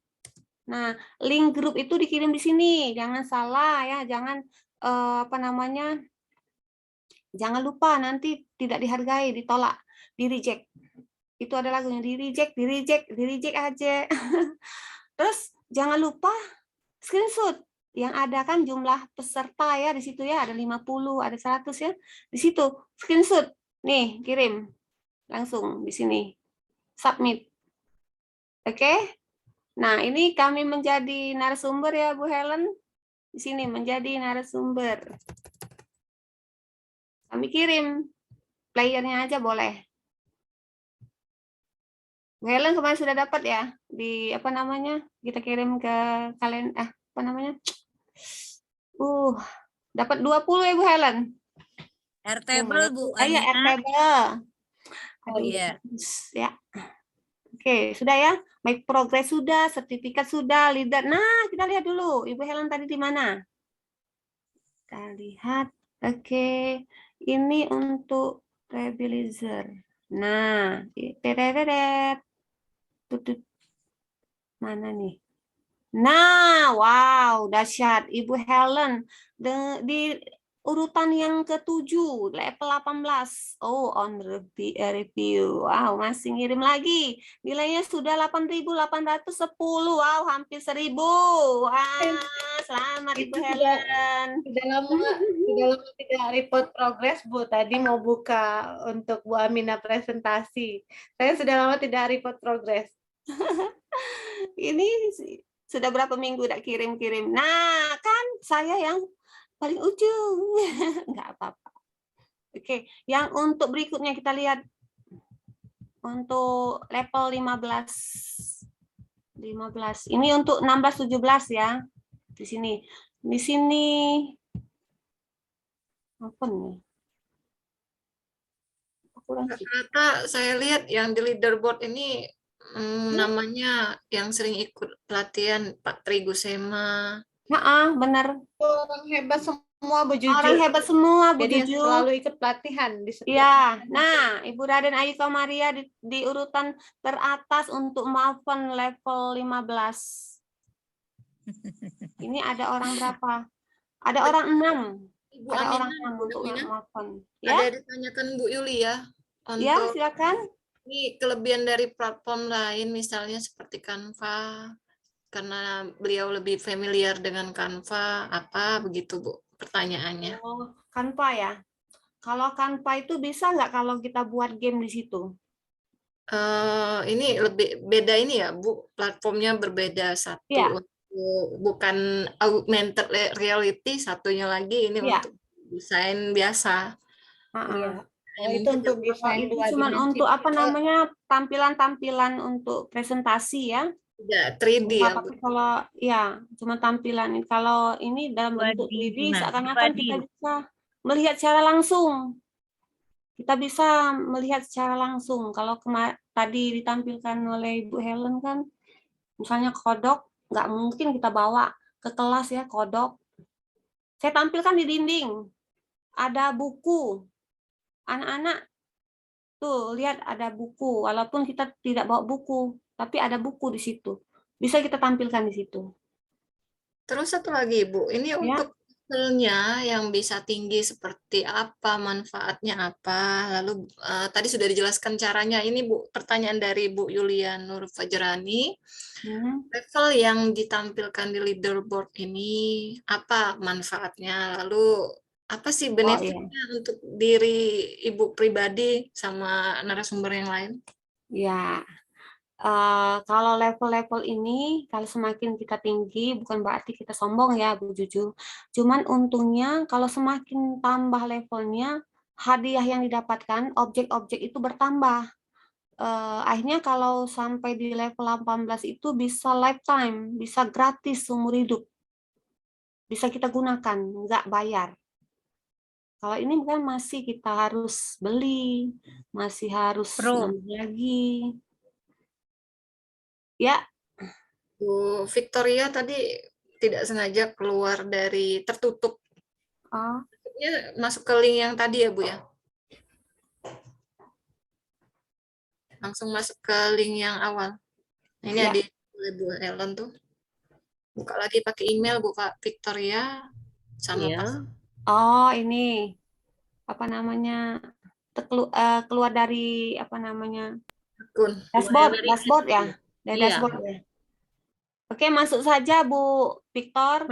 Nah, link grup itu dikirim di sini. Jangan salah ya, jangan apa namanya? Jangan lupa nanti tidak dihargai, ditolak, di-reject. Itu ada lagunya di-reject aja. Terus jangan lupa screenshot yang ada kan jumlah peserta ya di situ ya, ada 50, ada 100 ya. Di situ screenshot. Nih, kirim. Langsung di sini. Submit. Oke? Nah, ini kami menjadi narasumber ya Bu Helen. Di sini menjadi narasumber. Kami kirim. Playernya aja boleh. Bu Helen kemarin sudah dapat ya di apa namanya? Kita kirim ke kalian apa namanya? Dapat 20 ya Bu Helen. Airtable Bu. Iya, Airtable. Oh iya. Ya. Oke, sudah ya. My Progress sudah, sertifikat sudah, leader. Nah, kita lihat dulu. Ibu Helen tadi di mana? Kita lihat. Oke. Ini untuk Rebelizer. Nah, mana nih? Nah, wow, dahsyat. Ibu Helen urutan yang ke-7, level 18. Oh, on review. Wow, masih ngirim lagi. Nilainya sudah 8.810. Wow, hampir 1.000. Wah, selamat Ibu Itu Helen. sudah lama tidak report progress, Bu. Tadi mau buka untuk Bu Amina presentasi. Saya sudah lama tidak report progress. Ini sudah berapa minggu tidak kirim-kirim. Nah, kan saya yang paling ujung. Enggak apa-apa. Oke, yang untuk berikutnya kita lihat untuk level 15. 15. Ini untuk 16 17 ya. Di sini. Di sini apa nih? Rata-rata saya lihat yang di leaderboard ini namanya yang sering ikut pelatihan Pak Trigusema. Nah, benar. Orang hebat semua, Bu Juju. Orang hebat semua, Bu Jadi yang Juju. selalu ikut pelatihan di setiap Ya, nah, Ibu Raden Ayu Komaria di urutan teratas untuk Mavon level 15. Ini ada orang berapa? Ada orang 6. Ibu Ada Amina, orang 6 Bu untuk Amina, Mavon. ada Ya, ditanyakan Bu Yuli ya ya, untuk silakan. ini kelebihan dari platform lain misalnya seperti Canva, karena beliau lebih familiar dengan Canva, apa begitu Bu pertanyaannya? Oh, Canva ya. Kalau Canva itu bisa nggak kalau kita buat game di situ? Ini lebih beda ini ya Bu, platformnya berbeda, satu Iya. untuk bukan augmented reality, satunya lagi ini Iya. untuk desain biasa. Iya. Ya, Itu mungkin untuk Kalau desain itu dua cuma dimensi. untuk apa namanya tampilan-tampilan untuk presentasi ya. tidak 3D ya Bu. Tapi kalau ya cuma tampilan. Kalau ini dalam bentuk 2D 3D gimana? seakan-akan 2D. kita bisa melihat secara langsung. Kita bisa melihat secara langsung. Kalau tadi ditampilkan oleh Ibu Helen kan, misalnya kodok, nggak mungkin kita bawa ke kelas ya kodok. Saya tampilkan di dinding. Ada buku. Anak-anak tuh lihat ada buku. Walaupun kita tidak bawa buku, tapi ada buku di situ. Bisa kita tampilkan di situ. Terus satu lagi Bu, ini Ya. untuk hasilnya yang bisa tinggi seperti apa, manfaatnya apa, lalu tadi sudah dijelaskan caranya. Ini Bu, pertanyaan dari Bu Yulia Nur Fajrani. Level yang ditampilkan di leaderboard ini apa manfaatnya? Lalu apa sih benefitnya untuk diri Ibu pribadi sama narasumber yang lain? Ya, kalau level-level ini, kalau semakin kita tinggi, bukan berarti kita sombong ya, Bu Juju. Cuman untungnya kalau semakin tambah levelnya, hadiah yang didapatkan, objek-objek itu bertambah. Akhirnya kalau sampai di level 18 itu bisa lifetime, bisa gratis seumur hidup. Bisa kita gunakan, nggak bayar. Kalau ini kan masih kita harus beli, masih harus nambah lagi. Ya. Bu Victoria tadi tidak sengaja keluar dari tertutup. Maksudnya masuk ke link yang tadi ya Bu ya? Langsung masuk ke link yang awal. Nah, ini ada Bu Helen tuh. Buka lagi pakai email Bu Victoria sama Pak. Oh, ini apa namanya? Keluar dari apa namanya? Akun. Dashboard ya. Dari dashboard ya. Oke, masuk saja Bu Victor.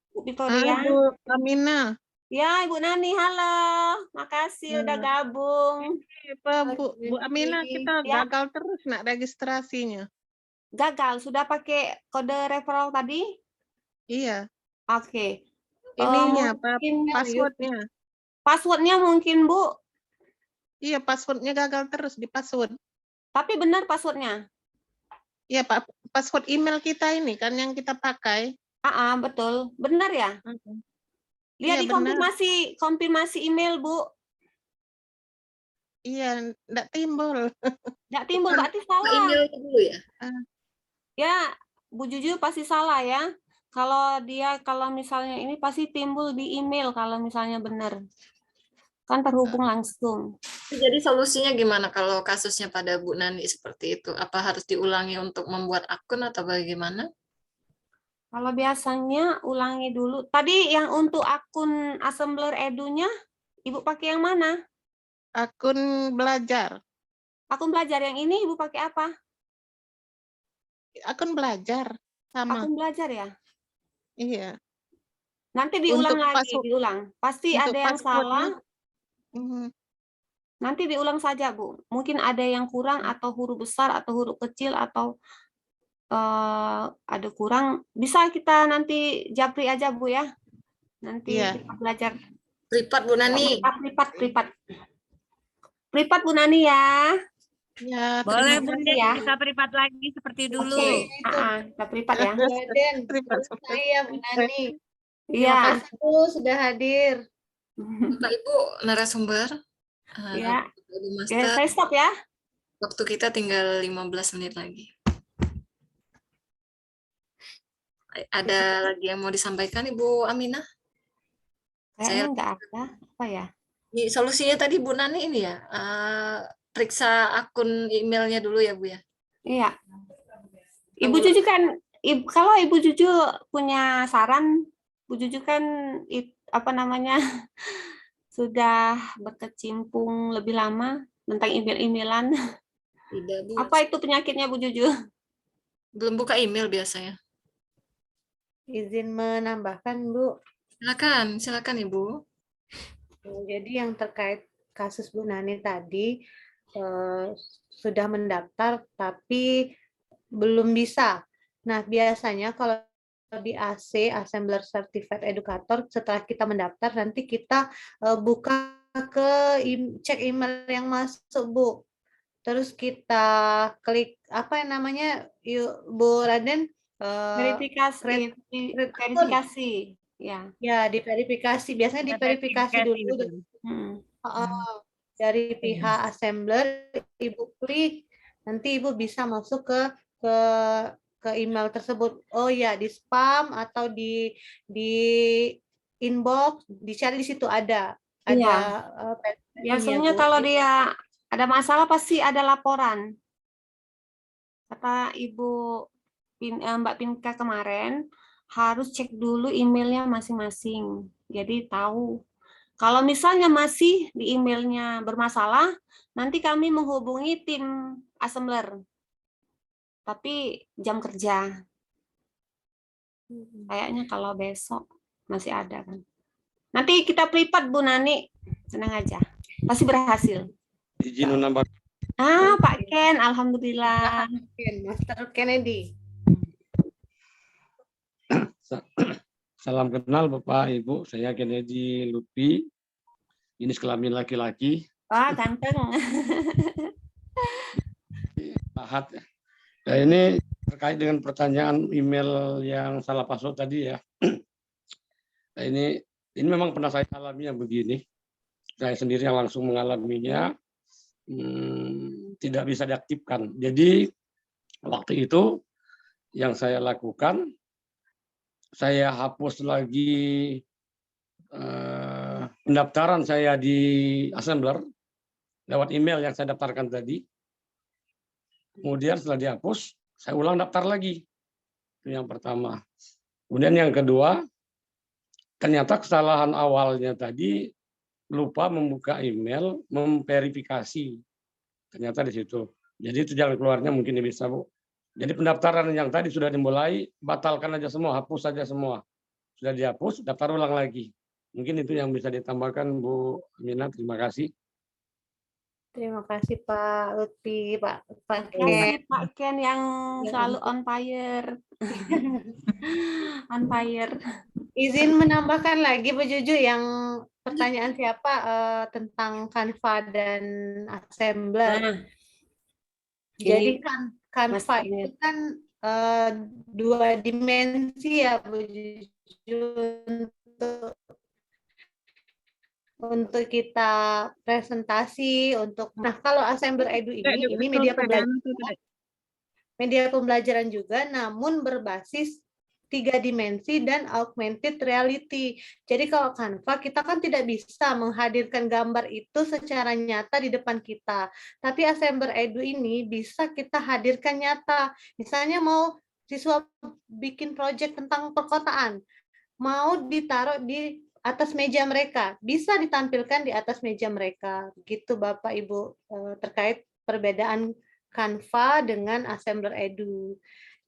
Bu Victoria. Bu Amina. Ya, Ibu Nani, halo. Makasih udah gabung. Bu Amina, kita gagal terus nak registrasinya. Gagal, sudah pakai kode referral tadi? Iya. Oke. Ininya, passwordnya. Passwordnya mungkin, Bu? Iya, passwordnya gagal terus di password. Tapi benar passwordnya? Iya, Pak. Password email kita ini kan yang kita pakai. Betul. Benar ya? Lihat Iya, di konfirmasi email, Bu. Iya, enggak timbul. Enggak timbul, berarti salah. Email dulu ya? Ya, Bu Juju pasti salah ya. Kalau misalnya ini pasti timbul di email kalau misalnya benar. Kan terhubung langsung. Jadi solusinya gimana kalau kasusnya pada Bu Nani seperti itu? Apa harus diulangi untuk membuat akun atau bagaimana? Kalau biasanya ulangi dulu. Tadi yang untuk akun Assembler Edu-nya, Ibu pakai yang mana? Akun belajar. Akun belajar yang ini Ibu pakai apa? Akun belajar sama. Akun belajar ya? Iya. Nanti diulang Untuk lagi, diulang. Pasti untuk ada yang salah. passwordnya, Nanti diulang saja, Bu. Mungkin ada yang kurang atau huruf besar atau huruf kecil atau ada kurang. Bisa kita nanti japri aja, Bu ya. Nanti Iya. kita belajar. Privat Bu Nani. Privat Bu Nani ya. Ya, Boleh terima Bunda, kasih ya. kita privat lagi seperti dulu. Oke, kita privat ya. Raden, Privat. saya Bu Nani. Terima Iya. kasih Bu sudah hadir. Bapak Ibu narasumber. Ya. Bapak Ibu Oke, Master, saya stop ya. waktu kita tinggal 15 menit lagi. Ada lagi yang mau disampaikan Ibu Aminah? Kayaknya nggak ada. Apa ya? Ini solusinya tadi Bu Nani ini ya, periksa akun emailnya dulu ya Bu ya. Iya. Ibu Juju kan, kalau Ibu Juju punya saran, Bu Juju kan apa namanya sudah berkecimpung lebih lama tentang email-emailan. Tidak Bu. Apa itu penyakitnya Bu Juju? Belum buka email biasanya. Izin menambahkan Bu. Silakan Ibu. Jadi yang terkait kasus Bu Nani tadi sudah mendaftar tapi belum bisa. Nah, biasanya kalau di AC, Assembler Certified Educator, setelah kita mendaftar, nanti kita buka cek email yang masuk, Bu. Terus kita klik, apa yang namanya, Bu Raden? Verifikasi. Ya. Ya, diverifikasi. Biasanya diverifikasi dulu. Dari pihak Assembler, Ibu klik, nanti Ibu bisa masuk ke email tersebut. Oh ya, di spam atau di inbox, dicari di situ ada. Iya. Biasanya kalau dia ada masalah pasti ada laporan. Kata Ibu Mbak Pinka kemarin, harus cek dulu emailnya masing-masing. Jadi tahu. Kalau misalnya masih di emailnya bermasalah, nanti kami menghubungi tim Assembler. Tapi jam kerja. Kayaknya kalau besok masih ada kan. Nanti kita privat Bu Nani. Senang aja. Pasti berhasil. Izin menambah. Pak Ken, alhamdulillah. Master Kennedy. Salam kenal Bapak Ibu, saya Kennedy Lupi. Ini kelamin laki-laki. Wah, ganteng. Ahad. Nah, ini terkait dengan pertanyaan email yang salah password tadi ya. Nah, ini memang pernah saya alami yang begini. Saya sendiri yang langsung mengalaminya. Tidak bisa diaktifkan. Jadi waktu itu yang saya lakukan, saya hapus lagi pendaftaran saya di Assembler lewat email yang saya daftarkan tadi. Kemudian setelah dihapus, saya ulang daftar lagi. Itu yang pertama. Kemudian yang kedua, ternyata kesalahan awalnya tadi lupa membuka email, memverifikasi. Ternyata di situ. Jadi itu jalan keluarnya mungkin bisa, Bu. Jadi pendaftaran yang tadi sudah dimulai, batalkan aja semua, hapus saja semua. Sudah dihapus, daftar ulang lagi. Mungkin itu yang bisa ditambahkan, Bu Aminah. Terima kasih. Terima kasih Pak Lutfi, Pak Terima Ken. kasih Pak Ken yang selalu on fire. On fire. Izin menambahkan lagi Bu Juju yang pertanyaan siapa tentang Canva dan Assembler. Jadi Canva itu kan 2 dimensi ya Bu Juju untuk kita presentasi untuk. Nah, kalau Assembler Edu ini media pembelajaran juga, namun berbasis 3 dimensi dan augmented reality. Jadi kalau Canva, kita kan tidak bisa menghadirkan gambar itu secara nyata di depan kita. Tapi Assembler Edu ini bisa kita hadirkan nyata. Misalnya mau siswa bikin proyek tentang perkotaan, mau ditaruh di atas meja mereka, bisa ditampilkan di atas meja mereka, gitu Bapak Ibu, terkait perbedaan Canva dengan Assembler Edu.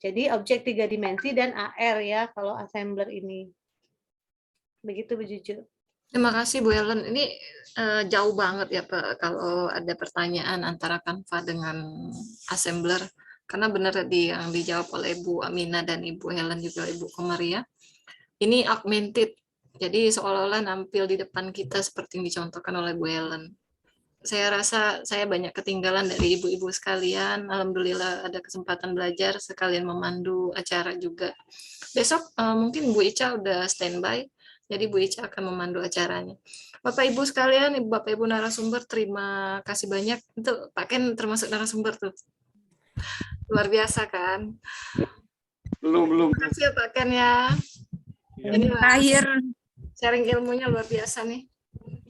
Jadi objek 3 dimensi dan AR ya kalau Assembler ini. Begitu Bu Juju. Terima kasih Bu Helen. Ini jauh banget ya Pak kalau ada pertanyaan antara Canva dengan Assembler. Karena benar yang dijawab oleh Bu Amina dan Ibu Helen juga Ibu Komaria. Ini augmented. Jadi seolah-olah nampil di depan kita seperti yang dicontohkan oleh Bu Helen. Saya rasa saya banyak ketinggalan dari ibu-ibu sekalian. Alhamdulillah ada kesempatan belajar sekalian memandu acara juga. Besok mungkin Bu Ica udah standby. Jadi Bu Ica akan memandu acaranya. Bapak Ibu sekalian, Bapak Ibu narasumber, terima kasih banyak. Itu Pak Ken termasuk narasumber tuh. Luar biasa kan? Belum. Terima kasih ya Pak Ken ya. Ini Terakhir. sharing ilmunya luar biasa nih.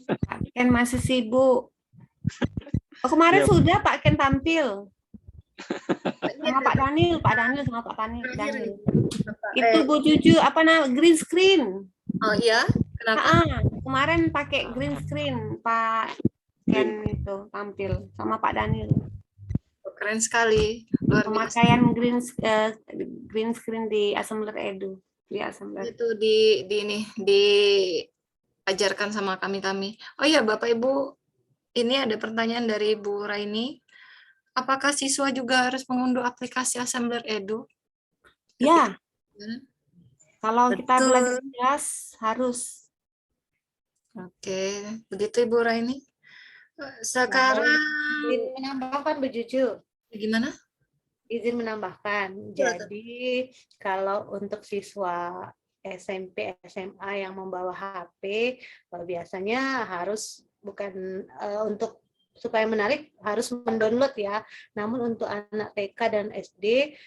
Pak Ken masih sibuk. Oh, kemarin sudah Pak Ken tampil. Sama Pak Daniel sama Pak Daniel. Itu Bu Juju green screen. Oh iya, kenapa? Kemarin pakai green screen Pak Ken itu tampil sama Pak Daniel. Keren sekali, luar biasa. Pemakaian green screen di Assembler Edu. Di Assembler. Itu diajarkan sama kami. Oh iya Bapak Ibu, ini ada pertanyaan dari Bu Raini. Apakah siswa juga harus mengunduh aplikasi Assembler Edu? Ya. Kalau kita Betul. belajar kelas harus. Oke, begitu Ibu Raini. Sekarang Izin menambahkan Bu Juju. gimana? Izin menambahkan. Jadi kalau untuk siswa SMP, SMA yang membawa HP, biasanya harus bukan untuk supaya menarik harus mendownload ya. Namun untuk anak TK dan SD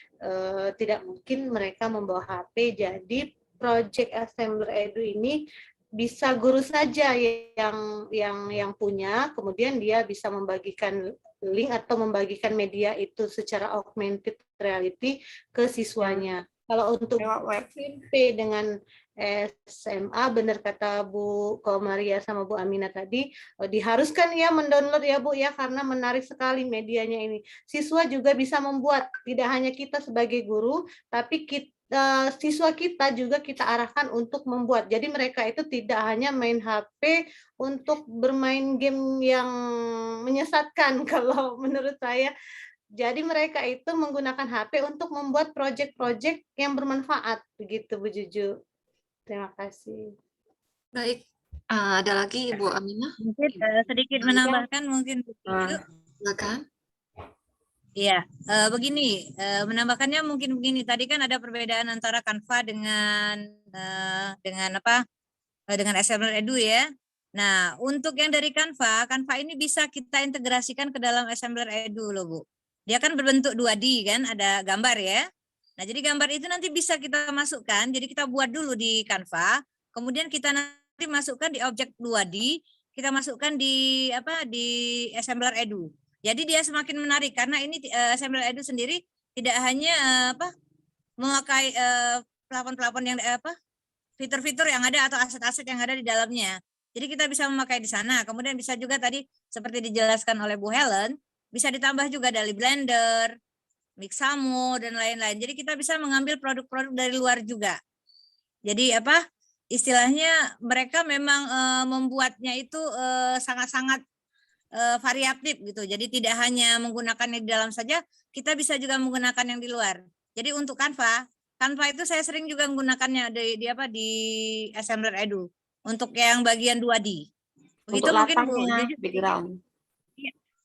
tidak mungkin mereka membawa HP. Jadi Project Assembler Edu ini bisa guru saja yang punya, kemudian dia bisa membagikan link atau membagikan media itu secara augmented reality ke siswanya. Kalau untuk SMP dengan SMA, benar kata Bu Komaria sama Bu Amina tadi, diharuskan ya mendownload ya Bu ya, karena menarik sekali medianya ini. Siswa juga bisa membuat, tidak hanya kita sebagai guru, tapi siswa kita juga kita arahkan untuk membuat. Jadi mereka itu tidak hanya main HP untuk bermain game yang menyesatkan kalau menurut saya. Jadi mereka itu menggunakan HP untuk membuat proyek-proyek yang bermanfaat, begitu Bu Juju. Terima kasih. Baik, ada lagi Ibu Aminah? Mungkin sedikit menambahkan mungkin. Silakan. Iya, begini, menambahkannya mungkin begini. Tadi kan ada perbedaan antara Canva dengan Assembler Edu ya. Nah, untuk yang dari Canva ini bisa kita integrasikan ke dalam Assembler Edu loh Bu. Dia kan berbentuk 2D kan, ada gambar ya. Nah, jadi gambar itu nanti bisa kita masukkan. Jadi kita buat dulu di Canva, kemudian kita nanti masukkan di objek 2D, kita masukkan di Assembler Edu. Jadi dia semakin menarik karena ini Assembler Edu sendiri tidak hanya memakai pelapon-pelapon yang fitur-fitur yang ada atau aset-aset yang ada di dalamnya. Jadi kita bisa memakai di sana. Kemudian bisa juga tadi seperti dijelaskan oleh Bu Helen, bisa ditambah juga dari Blender, Mixamo dan lain-lain. Jadi kita bisa mengambil produk-produk dari luar juga. Jadi istilahnya mereka memang membuatnya itu sangat-sangat variatif gitu. Jadi tidak hanya menggunakannya di dalam saja, kita bisa juga menggunakan yang di luar. Jadi untuk Canva itu saya sering juga menggunakannya di Assembler Edu untuk yang bagian 2D. Begitu untuk mungkin Bu. background.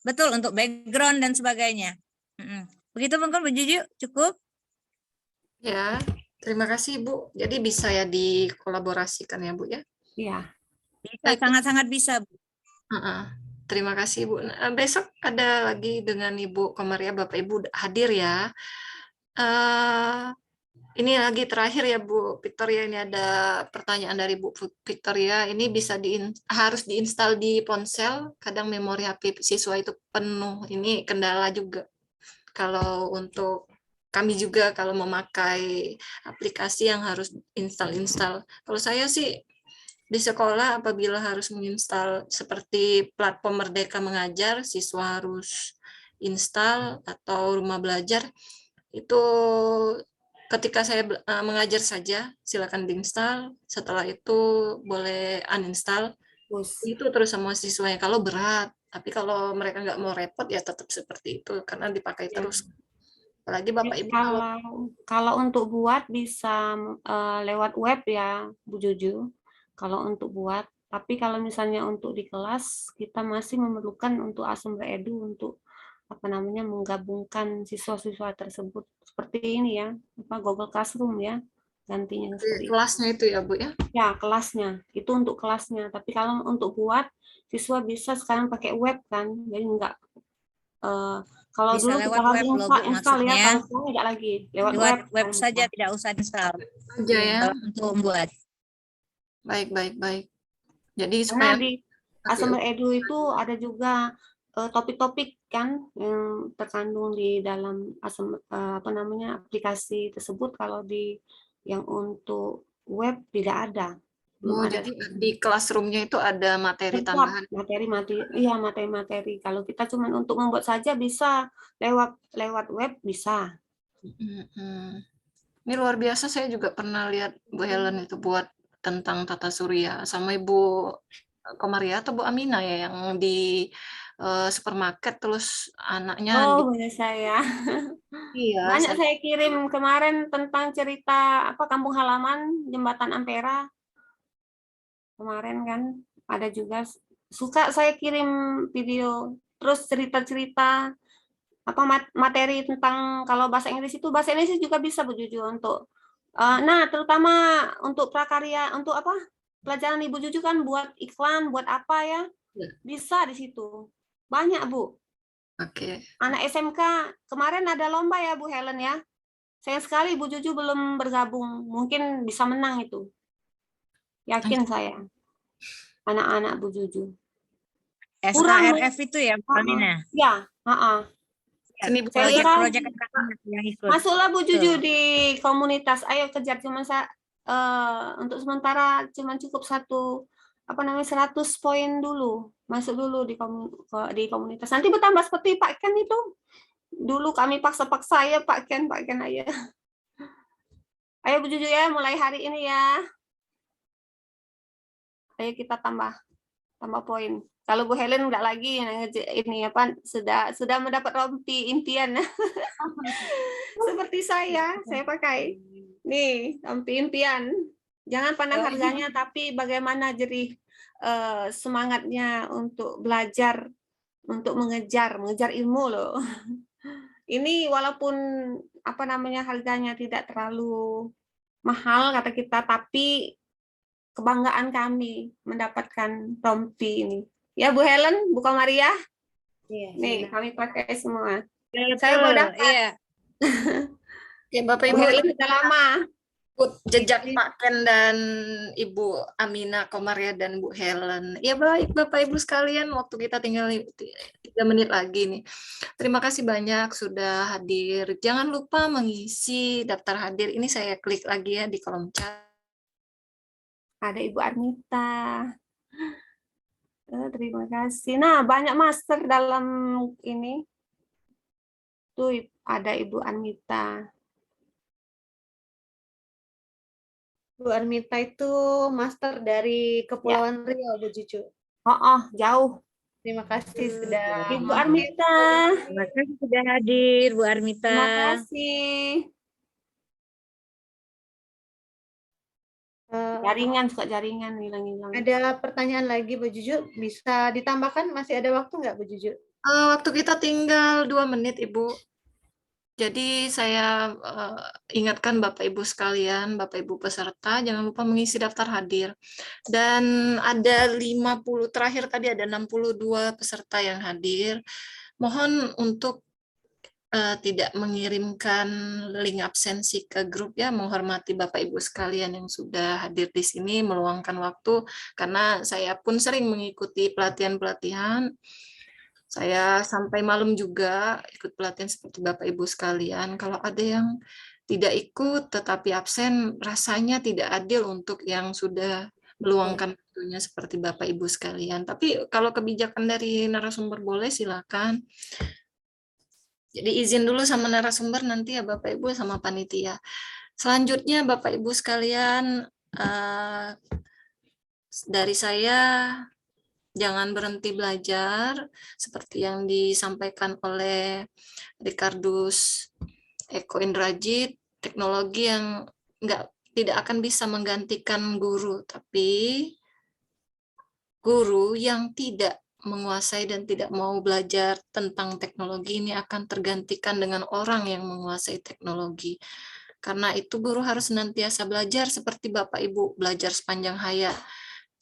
Betul, untuk background dan sebagainya. Begitu mungkin Bu Juju, cukup? Ya, terima kasih Bu. Jadi bisa ya dikolaborasikan ya Bu ya? Iya. Bisa, sangat-sangat bisa Bu. Terima kasih Bu. Nah, besok ada lagi dengan Ibu Komaria, Bapak Ibu hadir ya. Ini lagi terakhir ya Bu Victoria, ini ada pertanyaan dari Bu Victoria. Ini bisa harus diinstal di ponsel, kadang memori HP siswa itu penuh. Ini kendala juga. Kalau untuk kami juga kalau memakai aplikasi yang harus install. Kalau saya sih di sekolah apabila harus menginstal seperti platform Merdeka Mengajar, siswa harus install, atau Rumah Belajar, itu ketika saya mengajar saja silakan diinstal, setelah itu boleh uninstall. Itu terus sama siswanya kalau berat, tapi kalau mereka nggak mau repot ya tetap seperti itu karena dipakai terus. Apalagi Bapak Ibu kalau untuk buat bisa lewat web ya Bu Juju. Kalau untuk buat, tapi kalau misalnya untuk di kelas kita masih memerlukan untuk Asumber Edu untuk menggabungkan siswa-siswa tersebut seperti ini ya, Google Classroom ya, gantinya seperti kelasnya itu ya Bu ya? Ya, kelasnya itu untuk kelasnya. Tapi kalau untuk buat, siswa bisa sekarang pakai web kan, jadi enggak kalau Bisa dulu lewat kita harus web loh, Bu, install ya, maksudnya. kalau sekarang enggak lagi lewat web saja, tidak usah install aja ya untuk membuat. Baik. Jadi karena supaya di Asumber Edu itu ada juga topik-topik kan yang terkandung di dalam aplikasi tersebut. Kalau yang untuk web tidak ada. Jadi di classroom-nya itu ada materi tambahan. Materi. Kalau kita cuma untuk membuat saja bisa lewat web bisa. Ini luar biasa, saya juga pernah lihat Bu Helen itu buat tentang tata surya sama Ibu Komaria atau Bu Amina ya yang di supermarket terus anaknya. Benar saya. Iya. Banyak saya kirim kemarin tentang cerita kampung halaman Jembatan Ampera. Kemarin kan ada juga suka saya kirim video terus cerita-cerita materi tentang kalau bahasa Inggris juga bisa Bu Juju untuk terutama untuk prakarya untuk pelajaran Ibu Juju kan buat iklan buat apa ya bisa di situ banyak Bu. Oke. Anak SMK kemarin ada lomba ya Bu Helen ya. Sayang sekali Bu Juju belum bergabung, mungkin bisa menang itu. Yakin saya. Anak-anak Bu Juju. SKRF itu ya, Bu Amina? Ya, Seni project yang ikut. Masuklah Bu Juju di komunitas. Ayo kejar cuma untuk sementara cuma cukup 100 poin dulu. Masuk dulu di komunitas. Nanti bertambah seperti Pak Ken itu. Dulu kami paksa-paksa ya Pak Ken ayo. Ayo Bu Juju ya, mulai hari ini ya. Ayo kita tambah poin. Kalau Bu Helen enggak lagi ini sudah mendapat rompi impian. Seperti saya pakai. Nih, rompi impian. Jangan pandang harganya tapi bagaimana jerih semangatnya untuk belajar, untuk mengejar ilmu loh. Ini walaupun harganya tidak terlalu mahal kata kita, tapi kebanggaan kami mendapatkan rompi ini. Ya Bu Helen, Bu Komaria. Iya, nih kami pakai semua. Saya mau dapat. Iya. Ya Bapak Ibu sudah lama. Jejak Pak Ken dan Ibu Amina Komaria dan Bu Helen. Ya baik Bapak Ibu sekalian, waktu kita tinggal 3 menit lagi nih. Terima kasih banyak sudah hadir. Jangan lupa mengisi daftar hadir. Ini saya klik lagi ya di kolom chat. Ada Ibu Armita. Terima kasih. Nah, banyak master dalam ini. Tuh ada Ibu Armita. Bu Armita itu master dari Kepulauan Riau, Bu Juju. Jauh. Terima kasih sudah. Ibu Armita. Terima kasih sudah hadir, Bu Armita. Terima kasih. Jaringan, suka jaringan hilang-hilang. Ada pertanyaan lagi Bu Juju, bisa ditambahkan? Masih ada waktu nggak Bu Juju? Waktu kita tinggal 2 menit Ibu. Jadi saya ingatkan Bapak Ibu sekalian, Bapak Ibu peserta, jangan lupa mengisi daftar hadir. Dan ada 50, terakhir tadi ada 62 peserta yang hadir. Mohon untuk tidak mengirimkan link absensi ke grup ya, menghormati Bapak Ibu sekalian yang sudah hadir di sini, meluangkan waktu, karena saya pun sering mengikuti pelatihan-pelatihan. Saya sampai malam juga ikut pelatihan seperti Bapak Ibu sekalian. Kalau ada yang tidak ikut tetapi absen, rasanya tidak adil untuk yang sudah meluangkan waktunya seperti Bapak Ibu sekalian. Tapi kalau kebijakan dari narasumber boleh, silakan. Jadi izin dulu sama narasumber nanti ya Bapak Ibu sama panitia. Selanjutnya Bapak Ibu sekalian, dari saya jangan berhenti belajar seperti yang disampaikan oleh Ricardus Eko Indrajit, teknologi yang tidak akan bisa menggantikan guru, tapi guru yang tidak menguasai dan tidak mau belajar tentang teknologi ini akan tergantikan dengan orang yang menguasai teknologi. Karena itu guru harus senantiasa belajar seperti Bapak Ibu belajar sepanjang hayat.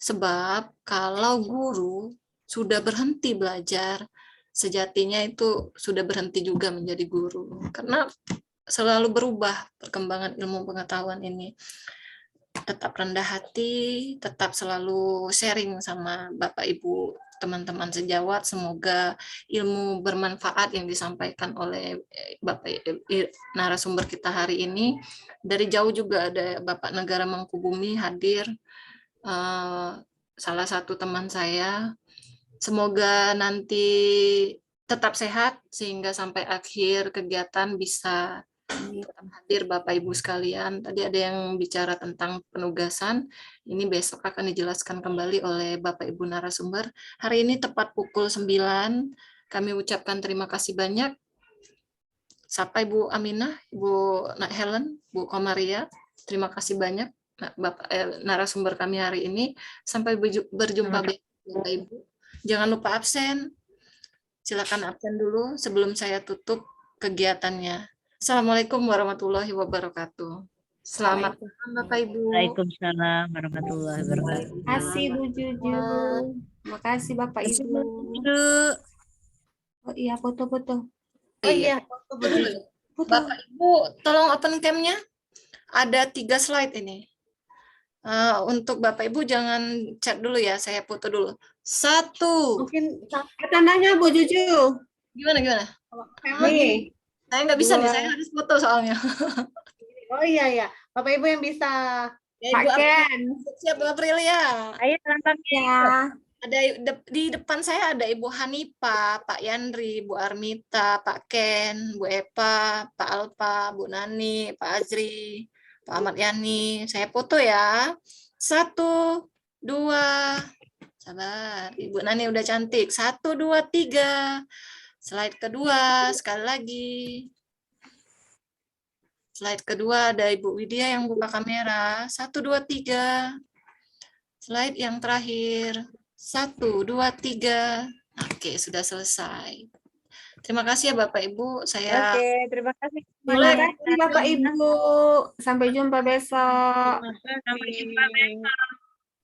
Sebab kalau guru sudah berhenti belajar, sejatinya itu sudah berhenti juga menjadi guru. Karena selalu berubah perkembangan ilmu pengetahuan ini. Tetap rendah hati, tetap selalu sharing sama Bapak Ibu, teman-teman sejawat. Semoga ilmu bermanfaat yang disampaikan oleh Bapak narasumber kita hari ini. Dari jauh juga ada Bapak Negara Mangkubumi hadir, salah satu teman saya. Semoga nanti tetap sehat sehingga sampai akhir kegiatan bisa hadir Bapak Ibu sekalian. Tadi ada yang bicara tentang penugasan. Ini besok akan dijelaskan kembali oleh Bapak Ibu narasumber. Hari ini tepat pukul 9. Kami ucapkan terima kasih banyak. Sapa Ibu Aminah, Ibu Helen, Bu Komaria. Terima kasih banyak Bapak narasumber kami hari ini. Sampai berjumpa besok Bapak Ibu. Jangan lupa absen. Silakan absen dulu sebelum saya tutup kegiatannya. Assalamualaikum warahmatullahi wabarakatuh. Selamat malam Bapak Ibu. Waalaikumsalam warahmatullahi wabarakatuh. Terima kasih Bu Juju. Terima kasih Bapak Ibu. Oh iya, foto-foto. Oh iya, dulu. Bapak Ibu, tolong open cam-nya. Ada 3 slide ini. Untuk Bapak Ibu jangan chat dulu ya, saya foto dulu. 1. Mungkin tandanya Bu Juju. Gimana? Nih. Saya nggak bisa nih, 2. saya harus foto soalnya. Oh iya. Bapak Ibu yang bisa. Ya, Pak Ibu Ken. siap Bu Aprilia. Ayo tampaknya. Ya. Ada di depan saya ada Ibu Hanipa, Pak Yandri, Bu Armita, Pak Ken, Bu Epa, Pak Alpa, Bu Nani, Pak Azri, Pak Ahmad Yani. Saya foto ya. 1, 2. Sabar, Ibu Nani udah cantik. 1, 2, 3. Slide kedua, sekali lagi. Slide kedua ada Ibu Widya yang buka kamera. 1, 2, 3. Slide yang terakhir. 1, 2, 3. Oke, sudah selesai. Terima kasih ya Bapak Ibu. Saya Oke, terima kasih. Terima kasih Bapak Ibu. Sampai jumpa besok. Terima kasih.